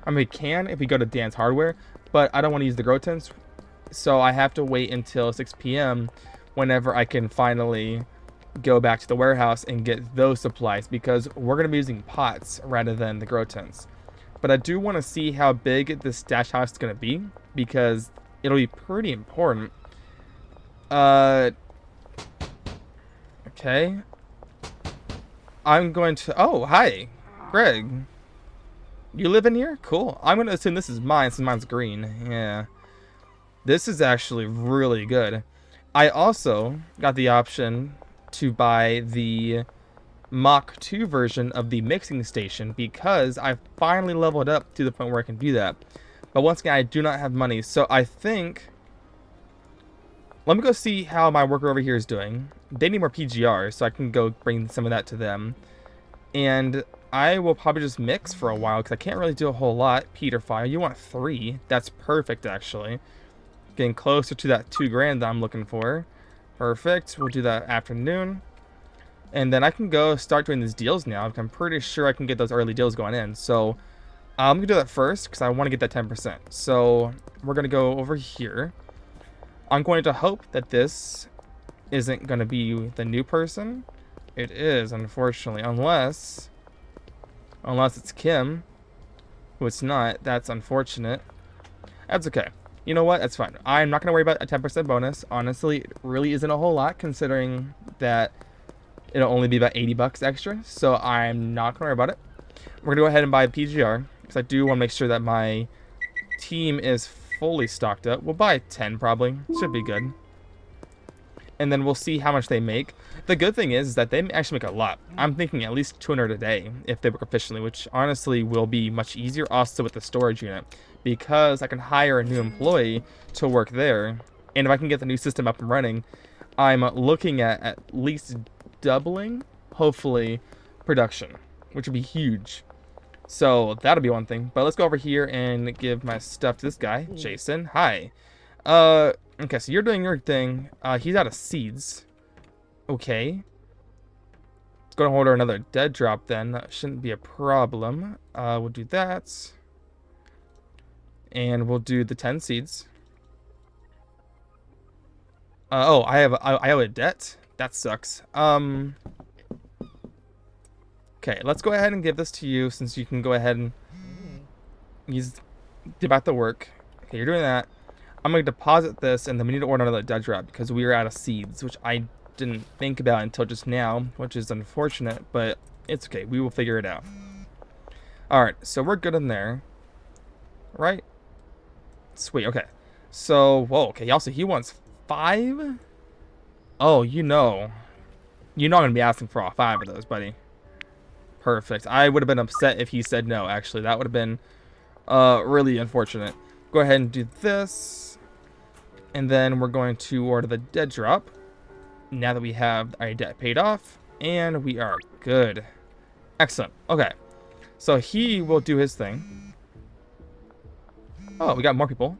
I mean, we can if we go to Dan's Hardware, but I don't want to use the grow tents. So I have to wait until 6 p.m. whenever I can finally go back to the warehouse and get those supplies because we're going to be using pots rather than the grow tents. But I do want to see how big this stash house is going to be because it'll be pretty important. Okay. I'm going to... Oh, hi. Greg. You live in here? Cool. I'm going to assume this is mine since mine's green. Yeah. This is actually really good. I also got the option to buy the Mach 2 version of the mixing station because I finally leveled up to the point where I can do that. But once again, I do not have money. So I think... Let me go see how my worker over here is doing. They need more PGR, so I can go bring some of that to them. And I will probably just mix for a while because I can't really do a whole lot. Peter Fire, you want 3. That's perfect, actually. Getting closer to that 2 grand that I'm looking for. Perfect. We'll do that afternoon. And then I can go start doing these deals now. I'm pretty sure I can get those early deals going in. So I'm going to do that first because I want to get that 10%. So we're going to go over here. I'm going to hope that this isn't going to be the new person. It is, unfortunately. Unless it's Kim. Who it's not. That's unfortunate. That's okay. You know what? That's fine. I'm not going to worry about a 10% bonus. Honestly, it really isn't a whole lot considering that it'll only be about 80 bucks extra. So I'm not going to worry about it. We're going to go ahead and buy PGR because I do want to make sure that my team is fully stocked up. We'll buy 10 probably. Should be good. And then we'll see how much they make. The good thing is that they actually make a lot. I'm thinking at least 200 a day if they work efficiently, which honestly will be much easier also with the storage unit because I can hire a new employee to work there. And if I can get the new system up and running, I'm looking at least doubling, hopefully, production, which would be huge. So that'll be one thing. But let's go over here and give my stuff to this guy, Jason. Hi. Okay, so you're doing your thing. He's out of seeds. Okay. Let's go and order another dead drop then. That shouldn't be a problem. We'll do that. And we'll do the 10 seeds. Oh, I owe a debt? That sucks. Okay, let's go ahead and give this to you since you can go ahead and he's about the work. Okay, you're doing that. I'm going to deposit this, and then we need to order another dead drop because we are out of seeds, which I didn't think about until just now, which is unfortunate, but it's okay. We will figure it out. Alright, so we're good in there. Right? Sweet, okay. So, whoa, okay, also he wants 5? Oh, you know. You know I'm going to be asking for all 5 of those, buddy. Perfect. I would have been upset if he said no, actually. That would have been really unfortunate. Go ahead and do this. And then we're going to order the dead drop. Now that we have our debt paid off. And we are good. Excellent. Okay. So he will do his thing. Oh, we got more people.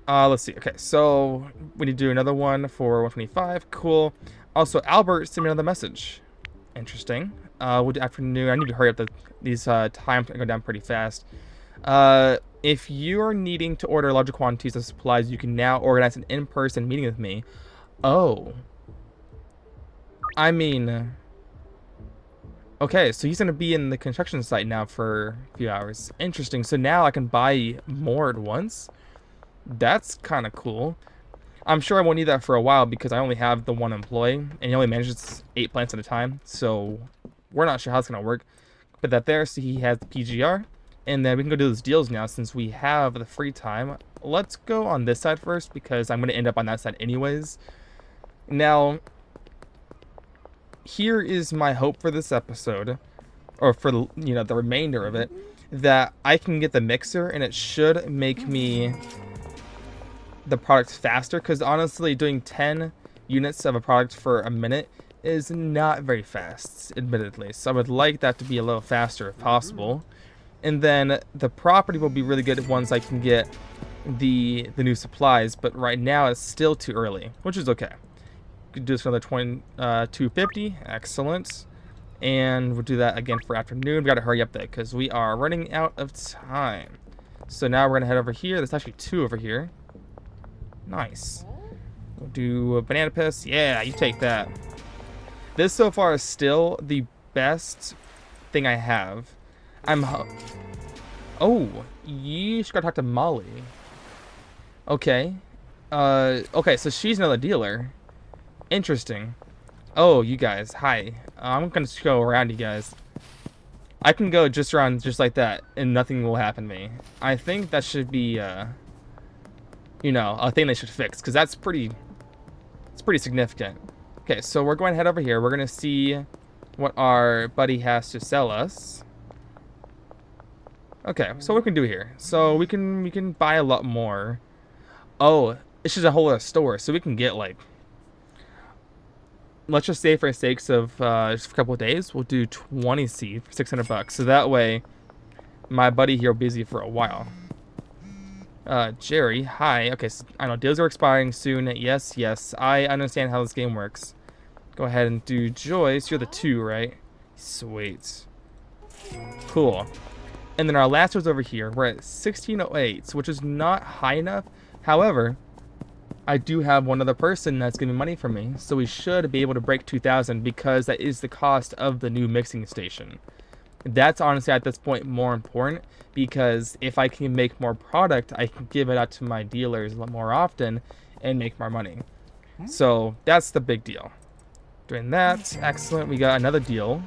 Let's see. Okay, so we need to do another one for 125. Cool. Also, Albert sent me another message. Interesting. We'll do afternoon. I need to hurry up. These times go down pretty fast. If you are needing to order larger quantities of supplies, you can now organize an in-person meeting with me. Oh. I mean... Okay, so he's going to be in the construction site now for a few hours. Interesting. So now I can buy more at once? That's kind of cool. I'm sure I won't need that for a while because I only have the one employee, and he only manages 8 plants at a time, so we're not sure how it's going to work. Put that there so he has the PGR, and then we can go do those deals now since we have the free time. Let's go on this side first because I'm going to end up on that side anyways. Now... here is my hope for this episode, or for the remainder of it, that I can get the mixer and it should make me the product faster, because honestly doing 10 units of a product for a minute is not very fast, admittedly, so I would like that to be a little faster if possible. And then the property will be really good once I can get the new supplies, but right now it's still too early, which is okay. Do this for another 250. Excellent. And we'll do that again for afternoon. We gotta hurry up there because we are running out of time. So now we're gonna head over here. There's actually 2 over here. Nice. We'll do a banana piss. Yeah, you take that. This so far is still the best thing I have. Oh, you should go talk to Molly. Okay. Okay, so she's another dealer. Interesting. Oh, you guys, hi. I'm gonna just go around you guys. I can go just around just like that, and nothing will happen to me. I think that should be, a thing they should fix, because it's pretty significant. Okay, so we're going to head over here. We're gonna see what our buddy has to sell us. Okay, so what we can do here? So we can buy a lot more. Oh, it's just a whole other store, so we can get like. Let's just say for the sakes of just a couple of days, we'll do 20 seed for 600 bucks. So that way, my buddy here will be busy for a while. Jerry, hi. Okay, so, I know deals are expiring soon. Yes, yes. I understand how this game works. Go ahead and do Joyce. You're the 2, right? Sweet. Cool. And then our last was over here. We're at 1608, which is not high enough. However, I do have one other person that's giving money for me, so we should be able to break 2,000 because that is the cost of the new mixing station. That's honestly at this point more important because if I can make more product, I can give it out to my dealers a lot more often and make more money. So that's the big deal. Doing that, excellent. We got another deal.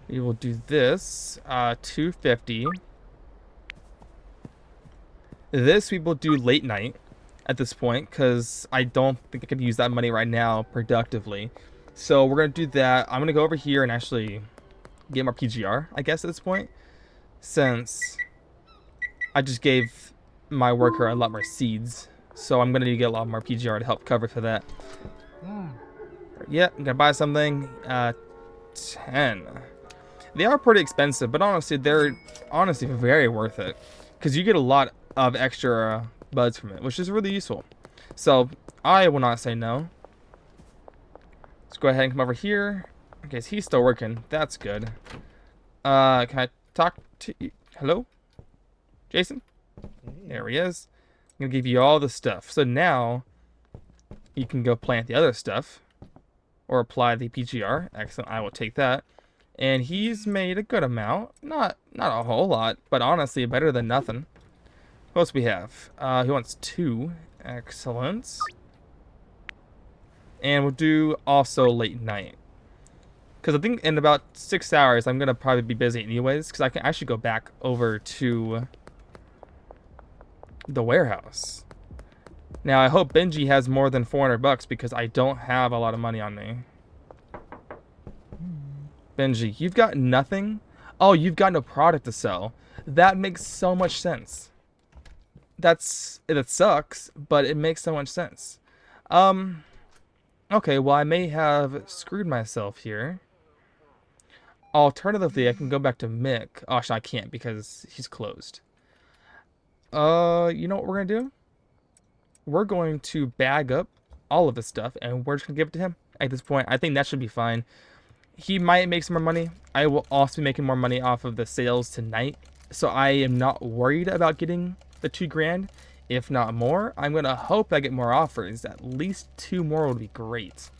We will do this, 250. This we will do late night. At this point, because I don't think I could use that money right now productively. So we're going to do that. I'm going to go over here and actually get more PGR, I guess, at this point. Since I just gave my worker a lot more seeds. So I'm going to get a lot more PGR to help cover for that. Yeah, I'm going to buy something. 10. They are pretty expensive, but honestly, they're very worth it. Because you get a lot of extra buds from it, which is really useful. So I will not say no. Let's go ahead and come over here. Okay, so he's still working. That's good. Can I talk to you? Hello? Jason? There he is. I'm gonna give you all the stuff. So now you can go plant the other stuff or apply the PGR. Excellent. I will take that. And he's made a good amount. Not a whole lot, but honestly better than nothing. What else we have? He wants 2. Excellent. And we'll do also late night. Because I think in about 6 hours, I'm going to probably be busy anyways. Because I can actually go back over to the warehouse. Now, I hope Benji has more than 400 bucks because I don't have a lot of money on me. Benji, you've got nothing? Oh, you've got no product to sell. That makes so much sense. That sucks, but it makes so much sense. Okay, well, I may have screwed myself here. Alternatively, I can go back to Mick. Oh, actually, I can't because he's closed. You know what we're gonna do? We're going to bag up all of this stuff, and we're just gonna give it to him at this point. I think that should be fine. He might make some more money. I will also be making more money off of the sales tonight, so I am not worried about getting the 2 grand. If not more, I'm gonna hope I get more offers. At least 2 more would be great.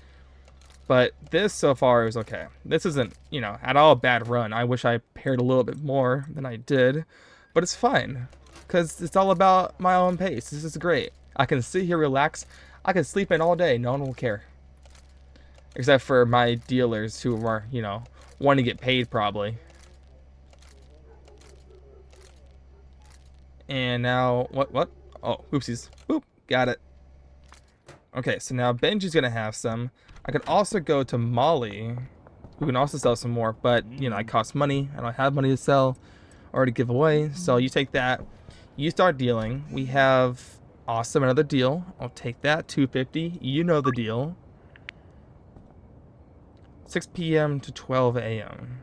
But this so far is okay. This isn't, you know, at all a bad run. I wish I paired a little bit more than I did, but it's fine because it's all about my own pace. This is great. I can sit here, relax. I can sleep in all day. No one will care. Except for my dealers who are, you know, wanting to get paid probably. And now, what? Oh, oopsies. Boop, got it. Okay, so now Benji's gonna have some. I could also go to Molly, who can also sell some more, but, you know, it costs money. I don't have money to sell or to give away, so you take that. You start dealing. We have, awesome, another deal. I'll take that, 250. You know the deal. 6 p.m. to 12 a.m.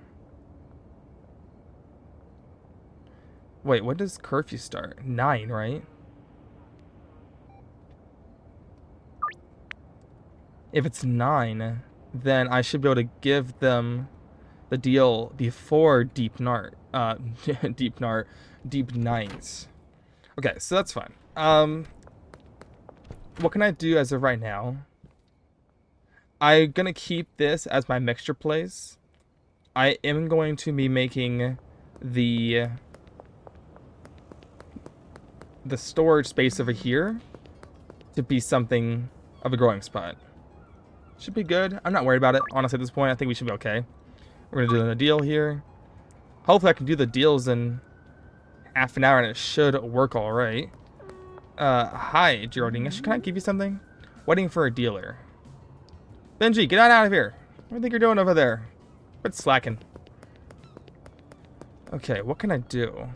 Wait, when does curfew start? 9, right? If it's 9, then I should be able to give them the deal before deep night. Deep nights. Okay, so that's fine. What can I do as of right now? I'm gonna keep this as my mixture place. I am going to be making the storage space over here to be something of a growing spot. Should be good. I'm not worried about it. Honestly, at this point, I think we should be okay. We're gonna do the deal here. Hopefully I can do the deals in half an hour and it should work all right. Hi, Geraldine. Can I give you something? Waiting for a dealer. Benji, get out of here. What do you think you're doing over there? Quit slacking. Okay, what can I do?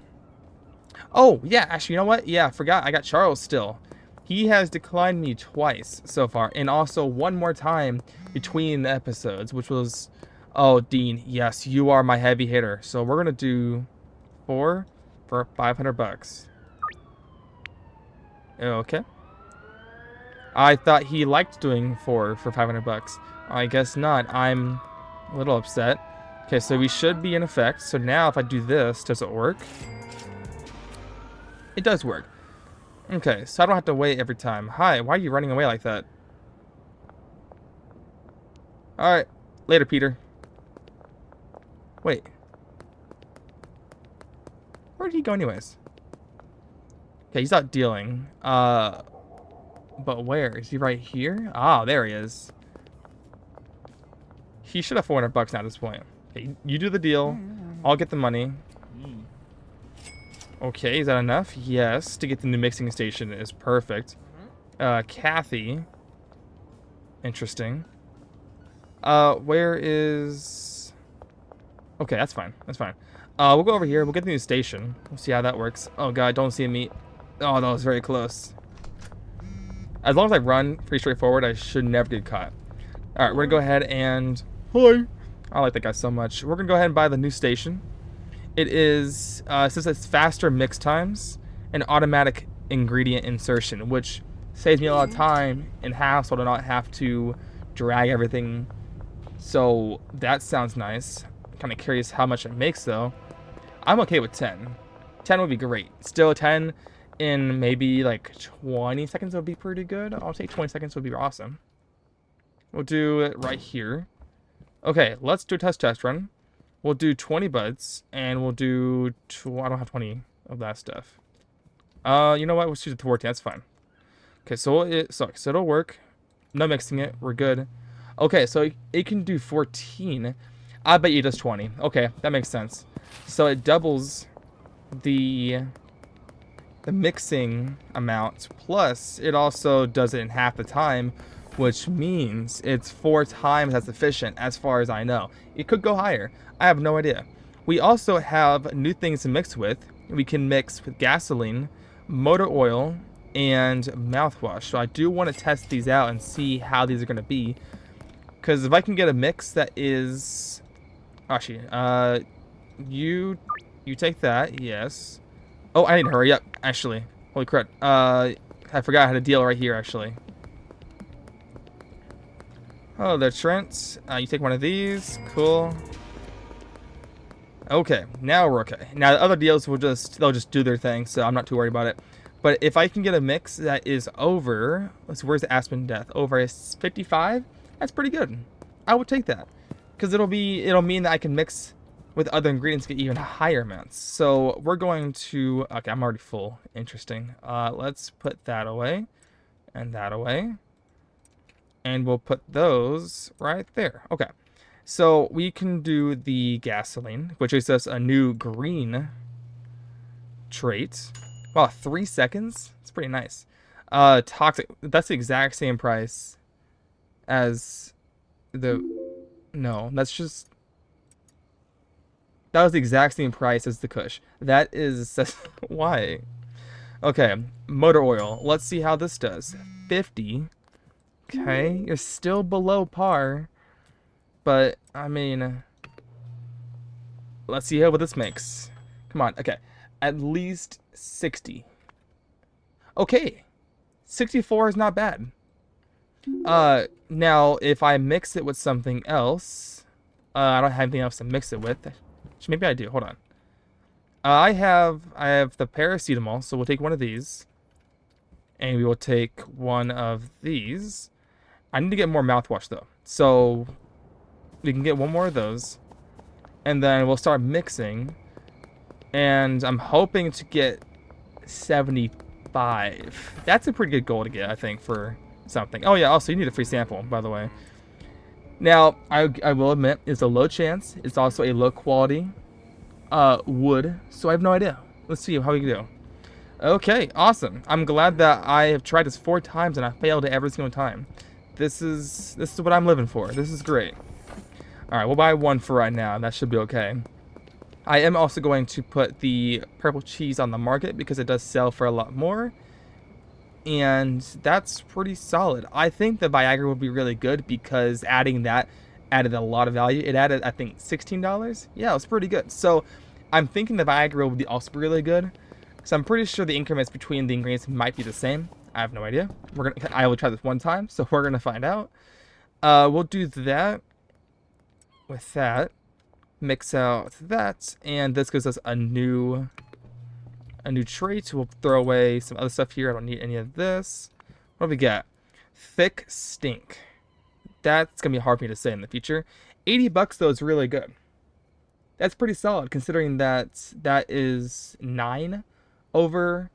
Oh, yeah, actually, you know what? Yeah, I forgot. I got Charles still. He has declined me twice so far, and also one more time between the episodes, which was... Oh, Dean, yes, you are my heavy hitter. So we're going to do 4 for 500 bucks. Okay. I thought he liked doing 4 for 500 bucks. I guess not. I'm a little upset. Okay, so we should be in effect. So now if I do this, does it work? It does work. Okay, so I don't have to wait every time. Hi, why are you running away like that? Alright, later, Peter. Wait. Where did he go anyways? Okay, he's out dealing. But where? Is he right here? Ah, there he is. He should have 400 bucks now at this point. Okay, you do the deal. I'll get the money. Okay, is that enough? Yes, to get the new mixing station is perfect. Kathy. Interesting. Where is... Okay, that's fine. That's fine. We'll go over here. We'll get the new station. We'll see how that works. Oh, God, don't see me. Oh, that was very close. As long as I run pretty straightforward, I should never get caught. All right, we're going to go ahead and... Hi. I like that guy so much. We're going to go ahead and buy the new station. It is, since it's faster mix times and automatic ingredient insertion, which saves me a lot of time and hassle to not have to drag everything. So that sounds nice. Kind of curious how much it makes though. I'm okay with 10. 10 would be great. Still 10 in maybe like 20 seconds would be pretty good. I'll take 20 seconds would be awesome. We'll do it right here. Okay, let's do a test run. We'll do 20 buds, and we'll do... I don't have 20 of that stuff. You know what? We'll choose the 14. That's fine. Okay, so it'll work. No mixing it. We're good. Okay, so it can do 14. I bet you it does 20. Okay, that makes sense. So it doubles the mixing amount, plus it also does it in half the time, which means it's 4 times as efficient as far as I know. It could go higher. I have no idea. We also have new things to mix with. We can mix with gasoline, motor oil, and mouthwash. So I do want to test these out and see how these are going to be. Because if I can get a mix that is... Actually, you take that, yes. Oh, I need to hurry up, actually. Holy crap. I forgot I had a deal right here, actually. Oh, there, Trent. You take one of these. Cool. Okay, now we're okay. Now the other deals they'll just do their thing, so I'm not too worried about it. But if I can get a mix that is over, let's see, where's the Aspen Death? Over 55? That's pretty good. I would take that. Because it'll mean that I can mix with other ingredients to get even higher amounts. So we're going to, okay, I'm already full. Interesting. Let's put that away and that away. And we'll put those right there. Okay. So we can do the gasoline, which is just a new green trait. Wow, 3 seconds? It's pretty nice. Toxic, that's the exact same price as the, no, that was the exact same price as the Kush. That is, why? Okay, motor oil. Let's see how this does. 50. Okay, you're still below par. But, I mean, let's see what this makes. Come on, okay. At least 60. Okay. 64 is not bad. Now, if I mix it with something else, I don't have anything else to mix it with. Maybe I do, hold on. I have the paracetamol, so we'll take one of these. And we will take one of these. I need to get more mouthwash, though. So... we can get one more of those, and then we'll start mixing, and I'm hoping to get 75. That's a pretty good goal to get, I think, for something. Oh yeah, also you need a free sample, by the way. Now, I will admit, it's a low chance. It's also a low quality wood, so I have no idea. Let's see how we can do. Okay, awesome. I'm glad that I have tried this 4 times and I failed every single time. This is what I'm living for. This is great. Alright, we'll buy one for right now. That should be okay. I am also going to put the purple cheese on the market because it does sell for a lot more. And that's pretty solid. I think the Viagra would be really good because adding that added a lot of value. It added, I think, $16. Yeah, it was pretty good. So I'm thinking the Viagra would also be really good. So I'm pretty sure the increments between the ingredients might be the same. I have no idea. I will try this one time, so we're gonna find out. We'll do that. With that, mix out that, and this gives us a new trait. We'll throw away some other stuff here. I don't need any of this. What do we got? Thick stink. That's gonna be hard for me to say in the future. $80 though is really good. That's pretty solid considering that is 9 over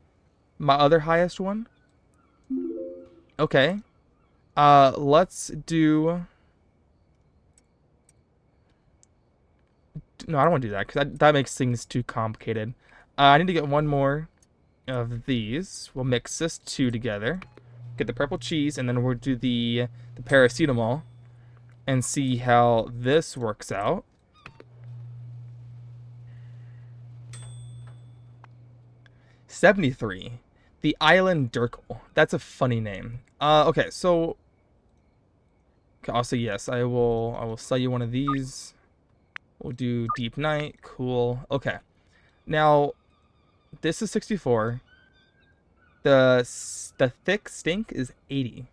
my other highest one. Okay. Let's do. No, I don't want to do that because that makes things too complicated. I need to get one more of these. We'll mix this 2 together. Get the purple cheese, and then we'll do the paracetamol and see how this works out. $73. The Island Durkle. That's a funny name. Okay, so also yes, I will sell you one of these. We'll do Deep Night. Cool. Okay. Now, this is 64. The thick stink is 80.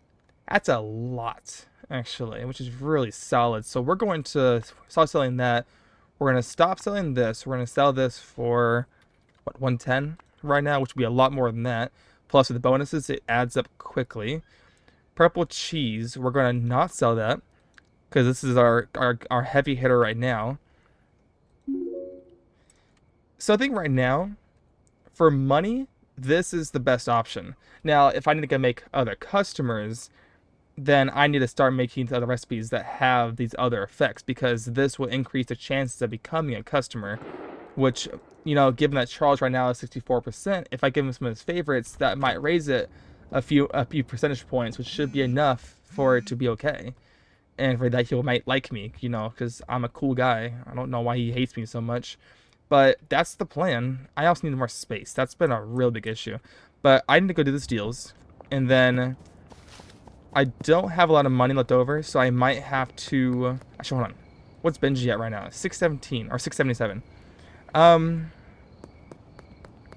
That's a lot, actually, which is really solid. So we're going to stop selling that. We're going to stop selling this. We're going to sell this for, what, 110 right now, which would be a lot more than that. Plus, with the bonuses, it adds up quickly. Purple cheese, we're going to not sell that because this is our heavy hitter right now. So I think right now, for money, this is the best option. Now, if I need to go make other customers, then I need to start making other recipes that have these other effects, because this will increase the chances of becoming a customer, which, you know, given that Charles right now is 64%, if I give him some of his favorites, that might raise it a few percentage points, which should be enough for it to be okay. And for that, he might like me, you know, because I'm a cool guy. I don't know why he hates me so much. But that's the plan. I also need more space. That's been a real big issue. But I need to go do these deals. And then I don't have a lot of money left over, so I might have to... Actually, hold on. What's Benji at right now? 617 or 677.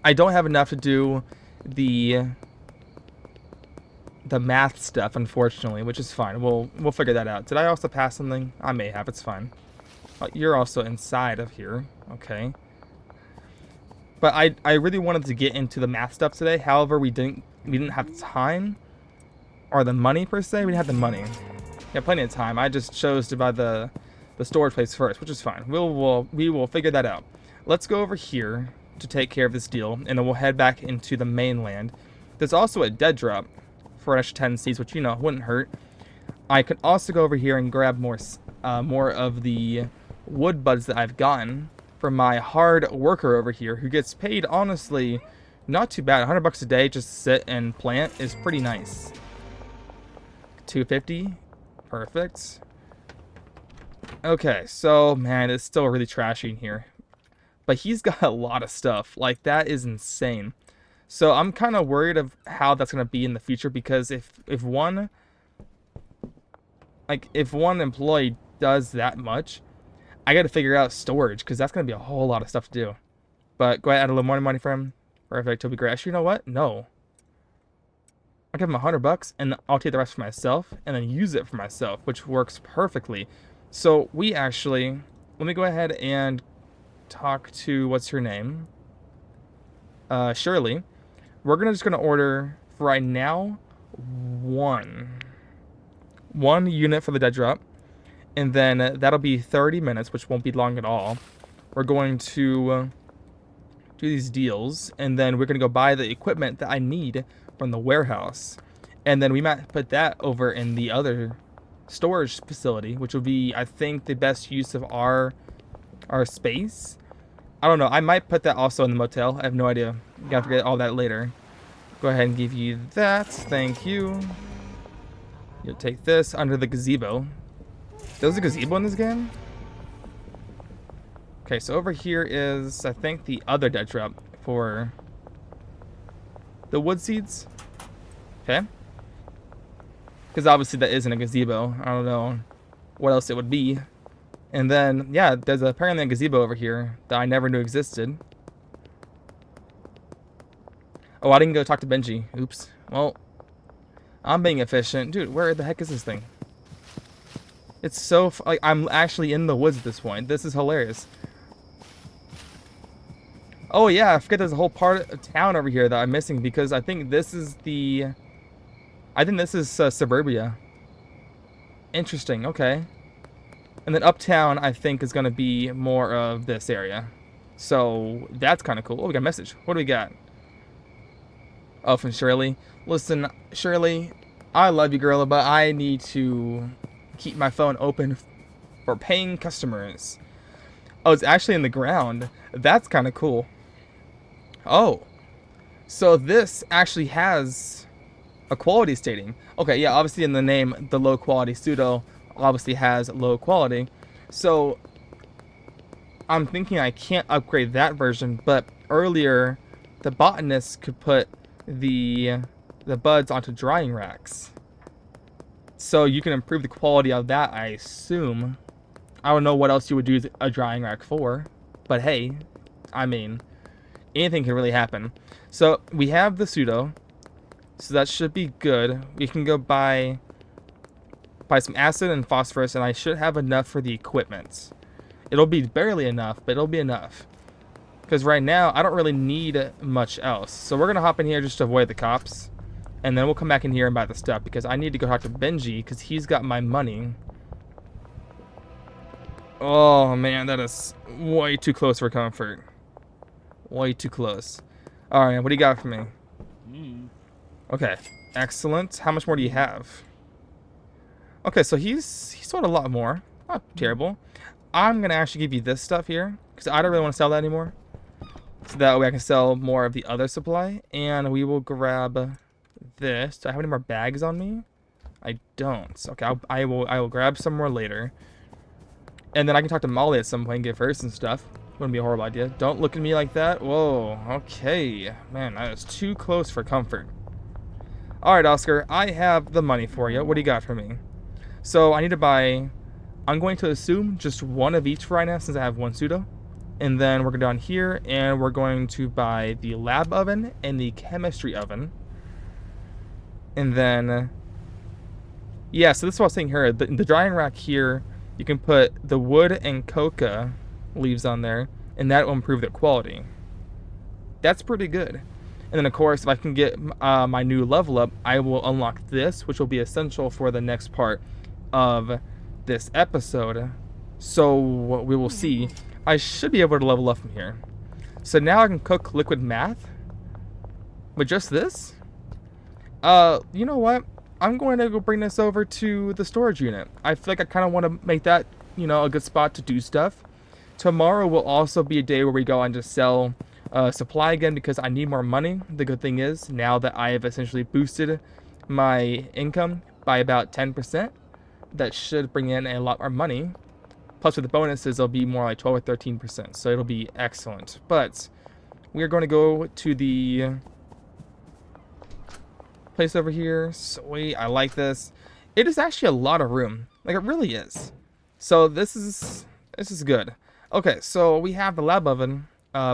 I don't have enough to do the math stuff, unfortunately, which is fine. We'll figure that out. Did I also pass something? I may have. It's fine. You're also inside of here. Okay. But I really wanted to get into the math stuff today. However, we didn't have time or the money per se. We didn't have the money. Yeah, plenty of time. I just chose to buy the storage place first, which is fine. We will figure that out. Let's go over here to take care of this deal, and then we'll head back into the mainland. There's also a dead drop for an extra 10 seeds, which, you know, wouldn't hurt. I could also go over here and grab more of the wood buds that I've gotten from my hard worker over here, who gets paid, honestly, not too bad. 100 bucks a day just to sit and plant is pretty nice. 250, perfect. Okay, so man, it's still really trashy in here, but he's got a lot of stuff. Like, that is insane. So I'm kind of worried of how that's going to be in the future, because if one employee does that much, I got to figure out storage, because that's going to be a whole lot of stuff to do. But go ahead, add a little more money for him. Perfect, he'll be great. Actually, you know what? No. I'll give him 100 bucks, and I'll take the rest for myself, and then use it for myself, which works perfectly. So we actually, let me go ahead and talk to, what's her name? Shirley. We're just gonna order for right now one unit for the dead drop, and then that'll be 30 minutes, which won't be long at all. We're going to do these deals, and then we're gonna go buy the equipment that I need from the warehouse, and then we might put that over in the other storage facility, which will be, I think, the best use of our space. I don't know. I might put that also in the motel. I have no idea. Gotta forget all that later. Go ahead and give you that. Thank you. You'll take this under the gazebo. There's a gazebo in this game? Okay, so over here is, I think, the other dead drop for the wood seeds. Okay. Because obviously that isn't a gazebo. I don't know what else it would be. And then, yeah, there's apparently a gazebo over here that I never knew existed. Oh, I didn't go talk to Benji. Oops. Well, I'm being efficient. Dude, where the heck is this thing? It's so... like, I'm actually in the woods at this point. This is hilarious. Oh, yeah, I forget there's a whole part of town over here that I'm missing, because I think this is the... I think this is suburbia. Interesting, okay. And then uptown, I think, is going to be more of this area. So, that's kind of cool. Oh, we got a message. What do we got? Oh, from Shirley. Listen, Shirley, I love you, girl, but I need to keep my phone open for paying customers. Oh, it's actually in the ground. That's kind of cool. Oh. So this actually has a quality stating. Okay, yeah, obviously in the name, the low quality pseudo obviously has low quality. So I'm thinking I can't upgrade that version, but earlier the botanist could put the buds onto drying racks. So you can improve the quality of that, I assume. I don't know what else you would use a drying rack for, but hey, I mean, anything can really happen. So we have the pseudo, so that should be good. We can go buy some acid and phosphorus, and I should have enough for the equipment. It'll be barely enough, but it'll be enough. Because right now, I don't really need much else. So we're going to hop in here just to avoid the cops. And then we'll come back in here and buy the stuff, because I need to go talk to Benji, because he's got my money. Oh, man, that is way too close for comfort. Way too close. All right, what do you got for me? Mm. Okay, excellent. How much more do you have? Okay, so he sold a lot more. Not terrible. I'm gonna actually give you this stuff here because I don't really want to sell that anymore. So that way I can sell more of the other supply, and we will grab this. Do I have any more bags on me? I don't. Okay, I will grab some more later, and then I can talk to Molly at some point and give her some stuff. Wouldn't be a horrible idea. Don't look at me like that. Whoa. Okay, man, that is too close for comfort. All right, Oscar, I have the money for you. What do you got for me? So I need to buy. I'm going to assume just one of each for right now since I have one pseudo. And then we're going down here and we're going to buy the lab oven and the chemistry oven. And then, yeah, so this is what I was saying here. The drying rack here, you can put the wood and coca leaves on there, and that will improve their quality. That's pretty good. And then, of course, if I can get my new level up, I will unlock this, which will be essential for the next part of this episode. So we will see. I should be able to level up from here. So now I can cook liquid math with just this. You know what? I'm going to go bring this over to the storage unit. I feel like I kind of want to make that, a good spot to do stuff. Tomorrow will also be a day where we go and just sell supply again because I need more money. The good thing is, now that I have essentially boosted my income by about 10%, that should bring in a lot more money. Plus with the bonuses, it'll be more like 12 or 13%, so it'll be excellent. But we are going to go to the place over here. Sweet, I like this. It is actually a lot of room. Like, it really is. So this is good. Okay, so we have the lab oven.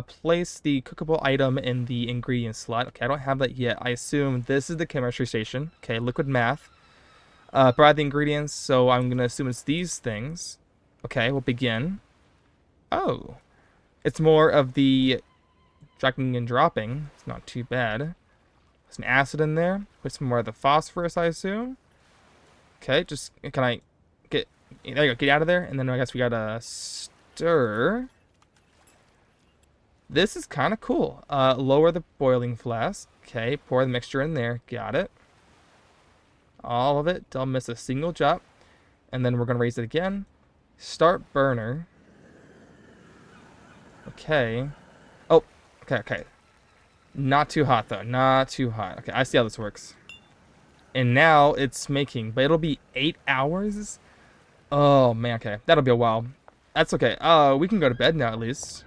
Place the cookable item in the ingredient slot. Okay, I don't have that yet. I assume this is the chemistry station. Okay, liquid math. Provide the ingredients, so I'm going to assume it's these things. Okay, we'll begin. Oh. It's more of the dragging and dropping. It's not too bad. Some acid in there. Put some more of the phosphorus, I assume. Okay, just, can I get, there you go, get out of there. And then I guess we gotta stir. This is kind of cool. Lower the boiling flask. Okay, pour the mixture in there. Got it. All of it. Don't miss a single drop. And then we're going to raise it again. Start burner. Okay. Oh, okay. Not too hot, though. Not too hot. Okay, I see how this works. And now it's making, but it'll be 8 hours? Oh, man, okay. That'll be a while. That's okay. We can go to bed now, at least.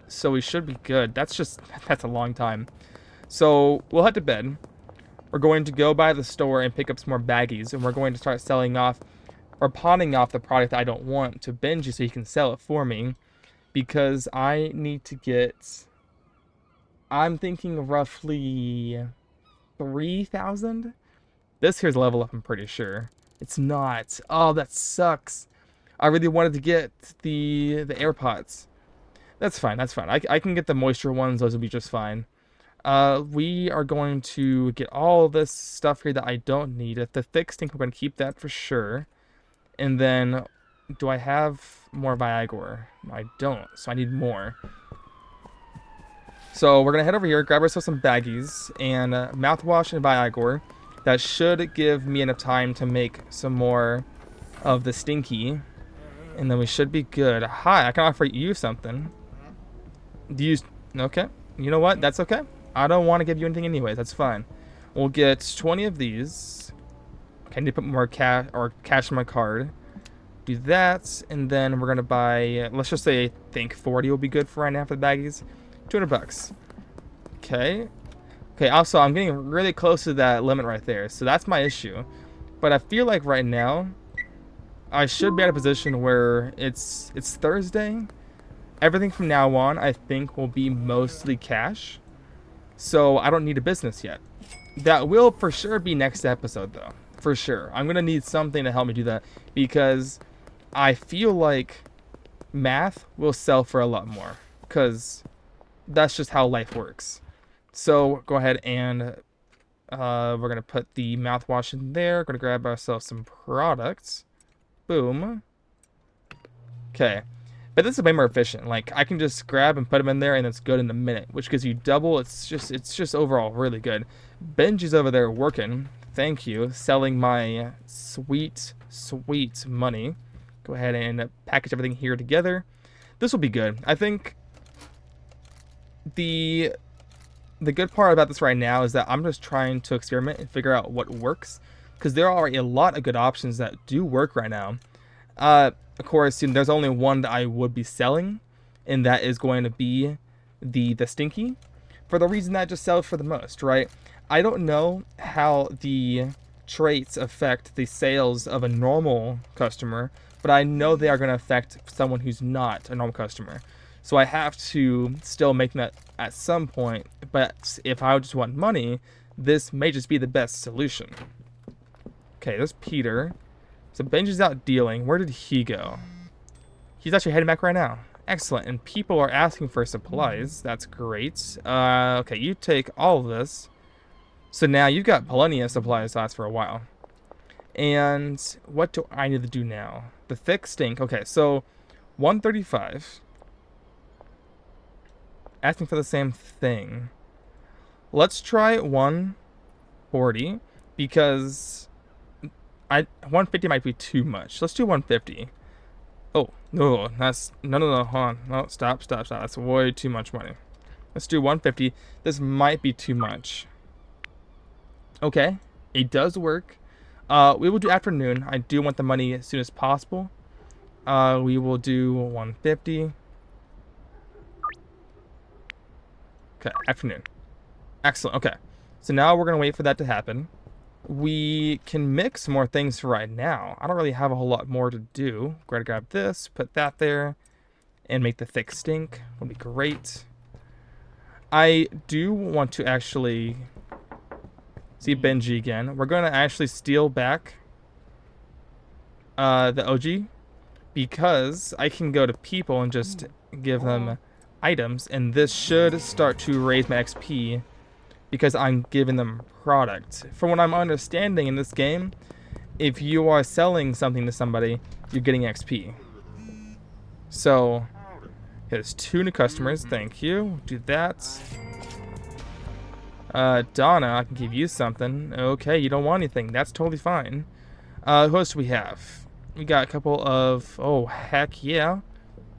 So we should be good. That's a long time. So we'll head to bed. We're going to go by the store and pick up some more baggies, and we're going to start selling off or pawning off the product that I don't want to Benji so he can sell it for me, because I need to get, I'm thinking roughly 3,000. This here's level up, I'm pretty sure. It's not. Oh, that sucks. I really wanted to get the AirPods. That's fine. I can get the moisture ones. Those will be just fine. We are going to get all this stuff here that I don't need. The thick stink, we're going to keep that for sure. And then, do I have more Viagra? I don't, so I need more. So we're going to head over here, grab ourselves some baggies, and mouthwash and Viagra. That should give me enough time to make some more of the stinky. And then we should be good. Hi, I can offer you something. Do you... Okay. You know what? That's okay. I don't want to give you anything anyway. That's fine. We'll get 20 of these. Okay, I need to put more cash in my card. Do that, and then we're gonna buy. Let's just say I think 40 will be good for right now for the baggies. $200. Okay. Okay. Also, I'm getting really close to that limit right there, so that's my issue. But I feel like right now, I should be at a position where it's Thursday. Everything from now on, I think, will be mostly cash. So I don't need a business yet. That will for sure be next episode, though. For sure. I'm going to need something to help me do that. Because I feel like math will sell for a lot more. Because that's just how life works. So go ahead and we're going to put the mouthwash in there. We're going to grab ourselves some products. Boom. Okay. But this is way more efficient. Like, I can just grab and put them in there, and it's good in a minute, which gives you double. It's just overall really good. Benji's over there working. Thank you. Selling my sweet money. Go ahead and package everything here together. This will be good. I think the good part about this right now is that I'm just trying to experiment and figure out what works, because there are a lot of good options that do work right now. Of course, you know, there's only one that I would be selling, and that is going to be the Stinky, for the reason that it just sells for the most, right? I don't know how the traits affect the sales of a normal customer, but I know they are going to affect someone who's not a normal customer. So I have to still make that at some point, but if I just want money, this may just be the best solution. Okay, there's Peter. So Benji's out dealing. Where did he go? He's actually heading back right now. Excellent. And people are asking for supplies. That's great. Okay, you take all of this. So now you've got plenty of supplies to last for a while. And what do I need to do now? The thick stink. Okay, so 135. Asking for the same thing. Let's try 140, because 150 might be too much. Let's do 150. Oh, no, that's no, hold on. No, stop. That's way too much money. Let's do 150. This might be too much. Okay, it does work. We will do afternoon. I do want the money as soon as possible. We will do 150. Okay, afternoon. Excellent. Okay, so now we're gonna wait for that to happen. We can mix more things for right now. I don't really have a whole lot more to do. Gotta grab this, put that there, and make the thick stink. Will be great. I do want to actually see Benji again. We're gonna actually steal back the OG, because I can go to people and just give them items, and this should start to raise my XP because I'm giving them product. From what I'm understanding in this game, if you are selling something to somebody, you're getting XP. So here's 2 new customers. Thank you. Do that. Donna, I can give you something. Okay, you don't want anything. That's totally fine. Who else do we have? We got a couple of... Oh, heck yeah.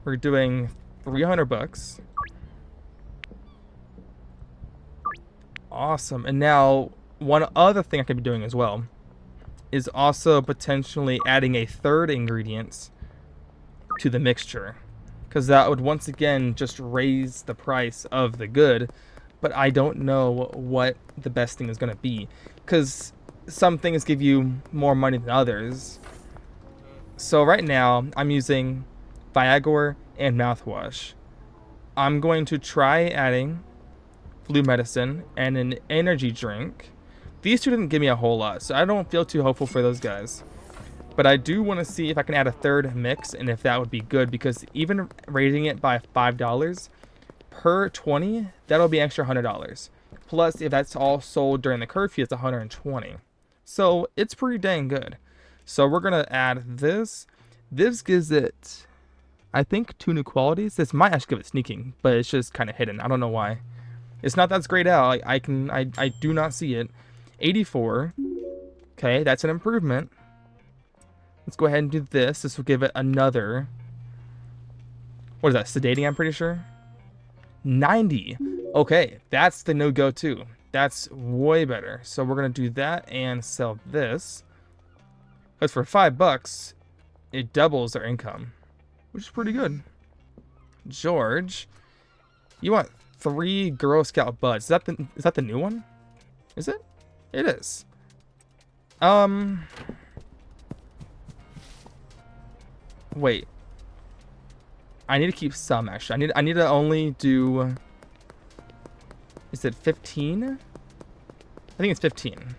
We're doing 300 bucks. Awesome. And now, one other thing I could be doing as well is also potentially adding a third ingredient to the mixture, because that would once again just raise the price of the good. But I don't know what the best thing is going to be, because some things give you more money than others. So right now I'm using Viagra and mouthwash. I'm going to try adding flu medicine and an energy drink. These two didn't give me a whole lot, so I don't feel too hopeful for those guys. But I do want to see if I can add a third mix, and if that would be good, because even raising it by $5 per 20, that'll be extra $100. Plus, if that's all sold during the curfew, it's $120. So it's pretty dang good. So we're gonna add this. This gives it, I think, 2 new qualities. This might actually give it sneaking, but it's just kind of hidden. I don't know why. It's not that grayed out. I do not see it. 84. Okay, that's an improvement. Let's go ahead and do this. This will give it another... What is that? Sedating, I'm pretty sure. 90. Okay, that's the no-go too. That's way better. So we're going to do that and sell this. Because for $5, it doubles our income, which is pretty good. George, you want 3 Girl Scout buds. Is that the new one? Is it? It is. Wait. I need to keep some, actually. I need to only do... Is it 15? I think it's 15.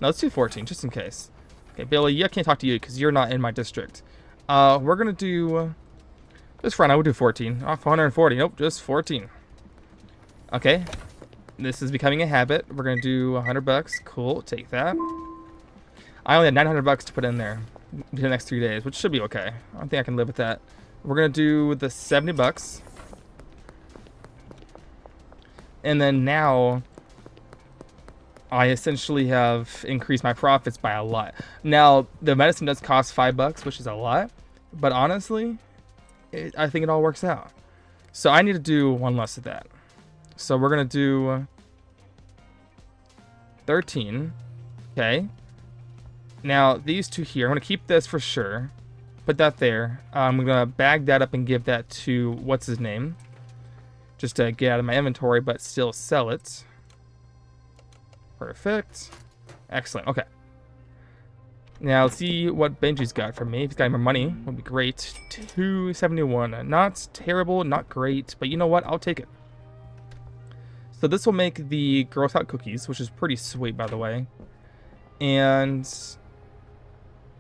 No, let's do 14, just in case. Okay, Billy, I can't talk to you because you're not in my district. We're going to do... Just for now, we'll do 14. Off 140. Nope, just 14. Okay. This is becoming a habit. We're going to do $100. Cool, take that. I only had $900 to put in there for the next 3 days, which should be okay. I think I can live with that. We're going to do the 70 bucks. And then now I essentially have increased my profits by a lot. Now, the medicine does cost $5, which is a lot. But honestly, I think it all works out. So I need to do one less of that. So we're going to do 13. Okay. Now, these two here, I'm going to keep this for sure. Put that there. I'm going to bag that up and give that to, what's his name? Just to get out of my inventory, but still sell it. Perfect. Excellent. Okay. Now, let's see what Benji's got for me. If he's got more money, would be great. 271. Not terrible, not great, but you know what? I'll take it. So this will make the Girl Scout cookies, which is pretty sweet, by the way. And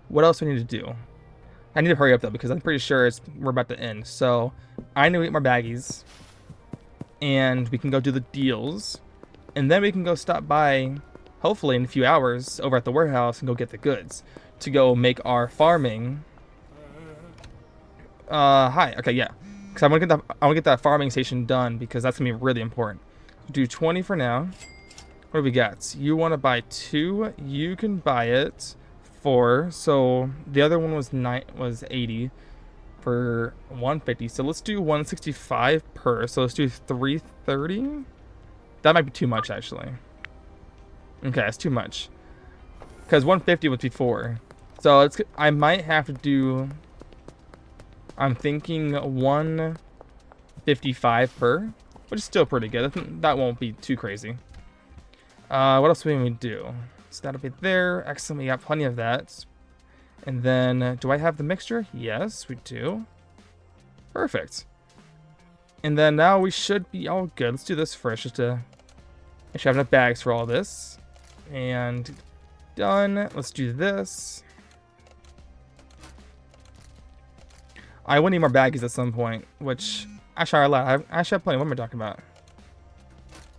what else do I need to do? I need to hurry up, though, because I'm pretty sure we're about to end. So I need to eat more baggies. And we can go do the deals. And then we can go stop by, hopefully in a few hours, over at the warehouse and go get the goods. To go make our farming. Hi. Okay, yeah. Because I want to get that farming station done, because that's going to be really important. Do 20 for now. What do we got? You want to buy 2. You can buy it. 4. So the other one was 80 for 150. So let's do 165 per. So let's do 330. That might be too much, actually. Okay, that's too much. Because 150 was before. So I might have to do, I'm thinking 155 per, which is still pretty good. That won't be too crazy. What else do we do? So that'll be there. Excellent, we got plenty of that. And then, do I have the mixture? Yes, we do. Perfect. And then now we should be all good. Let's do this first, just to make sure I have enough bags for all this. And done. Let's do this. I will need more baggies at some point, which actually I lied. I actually have plenty. What am I talking about?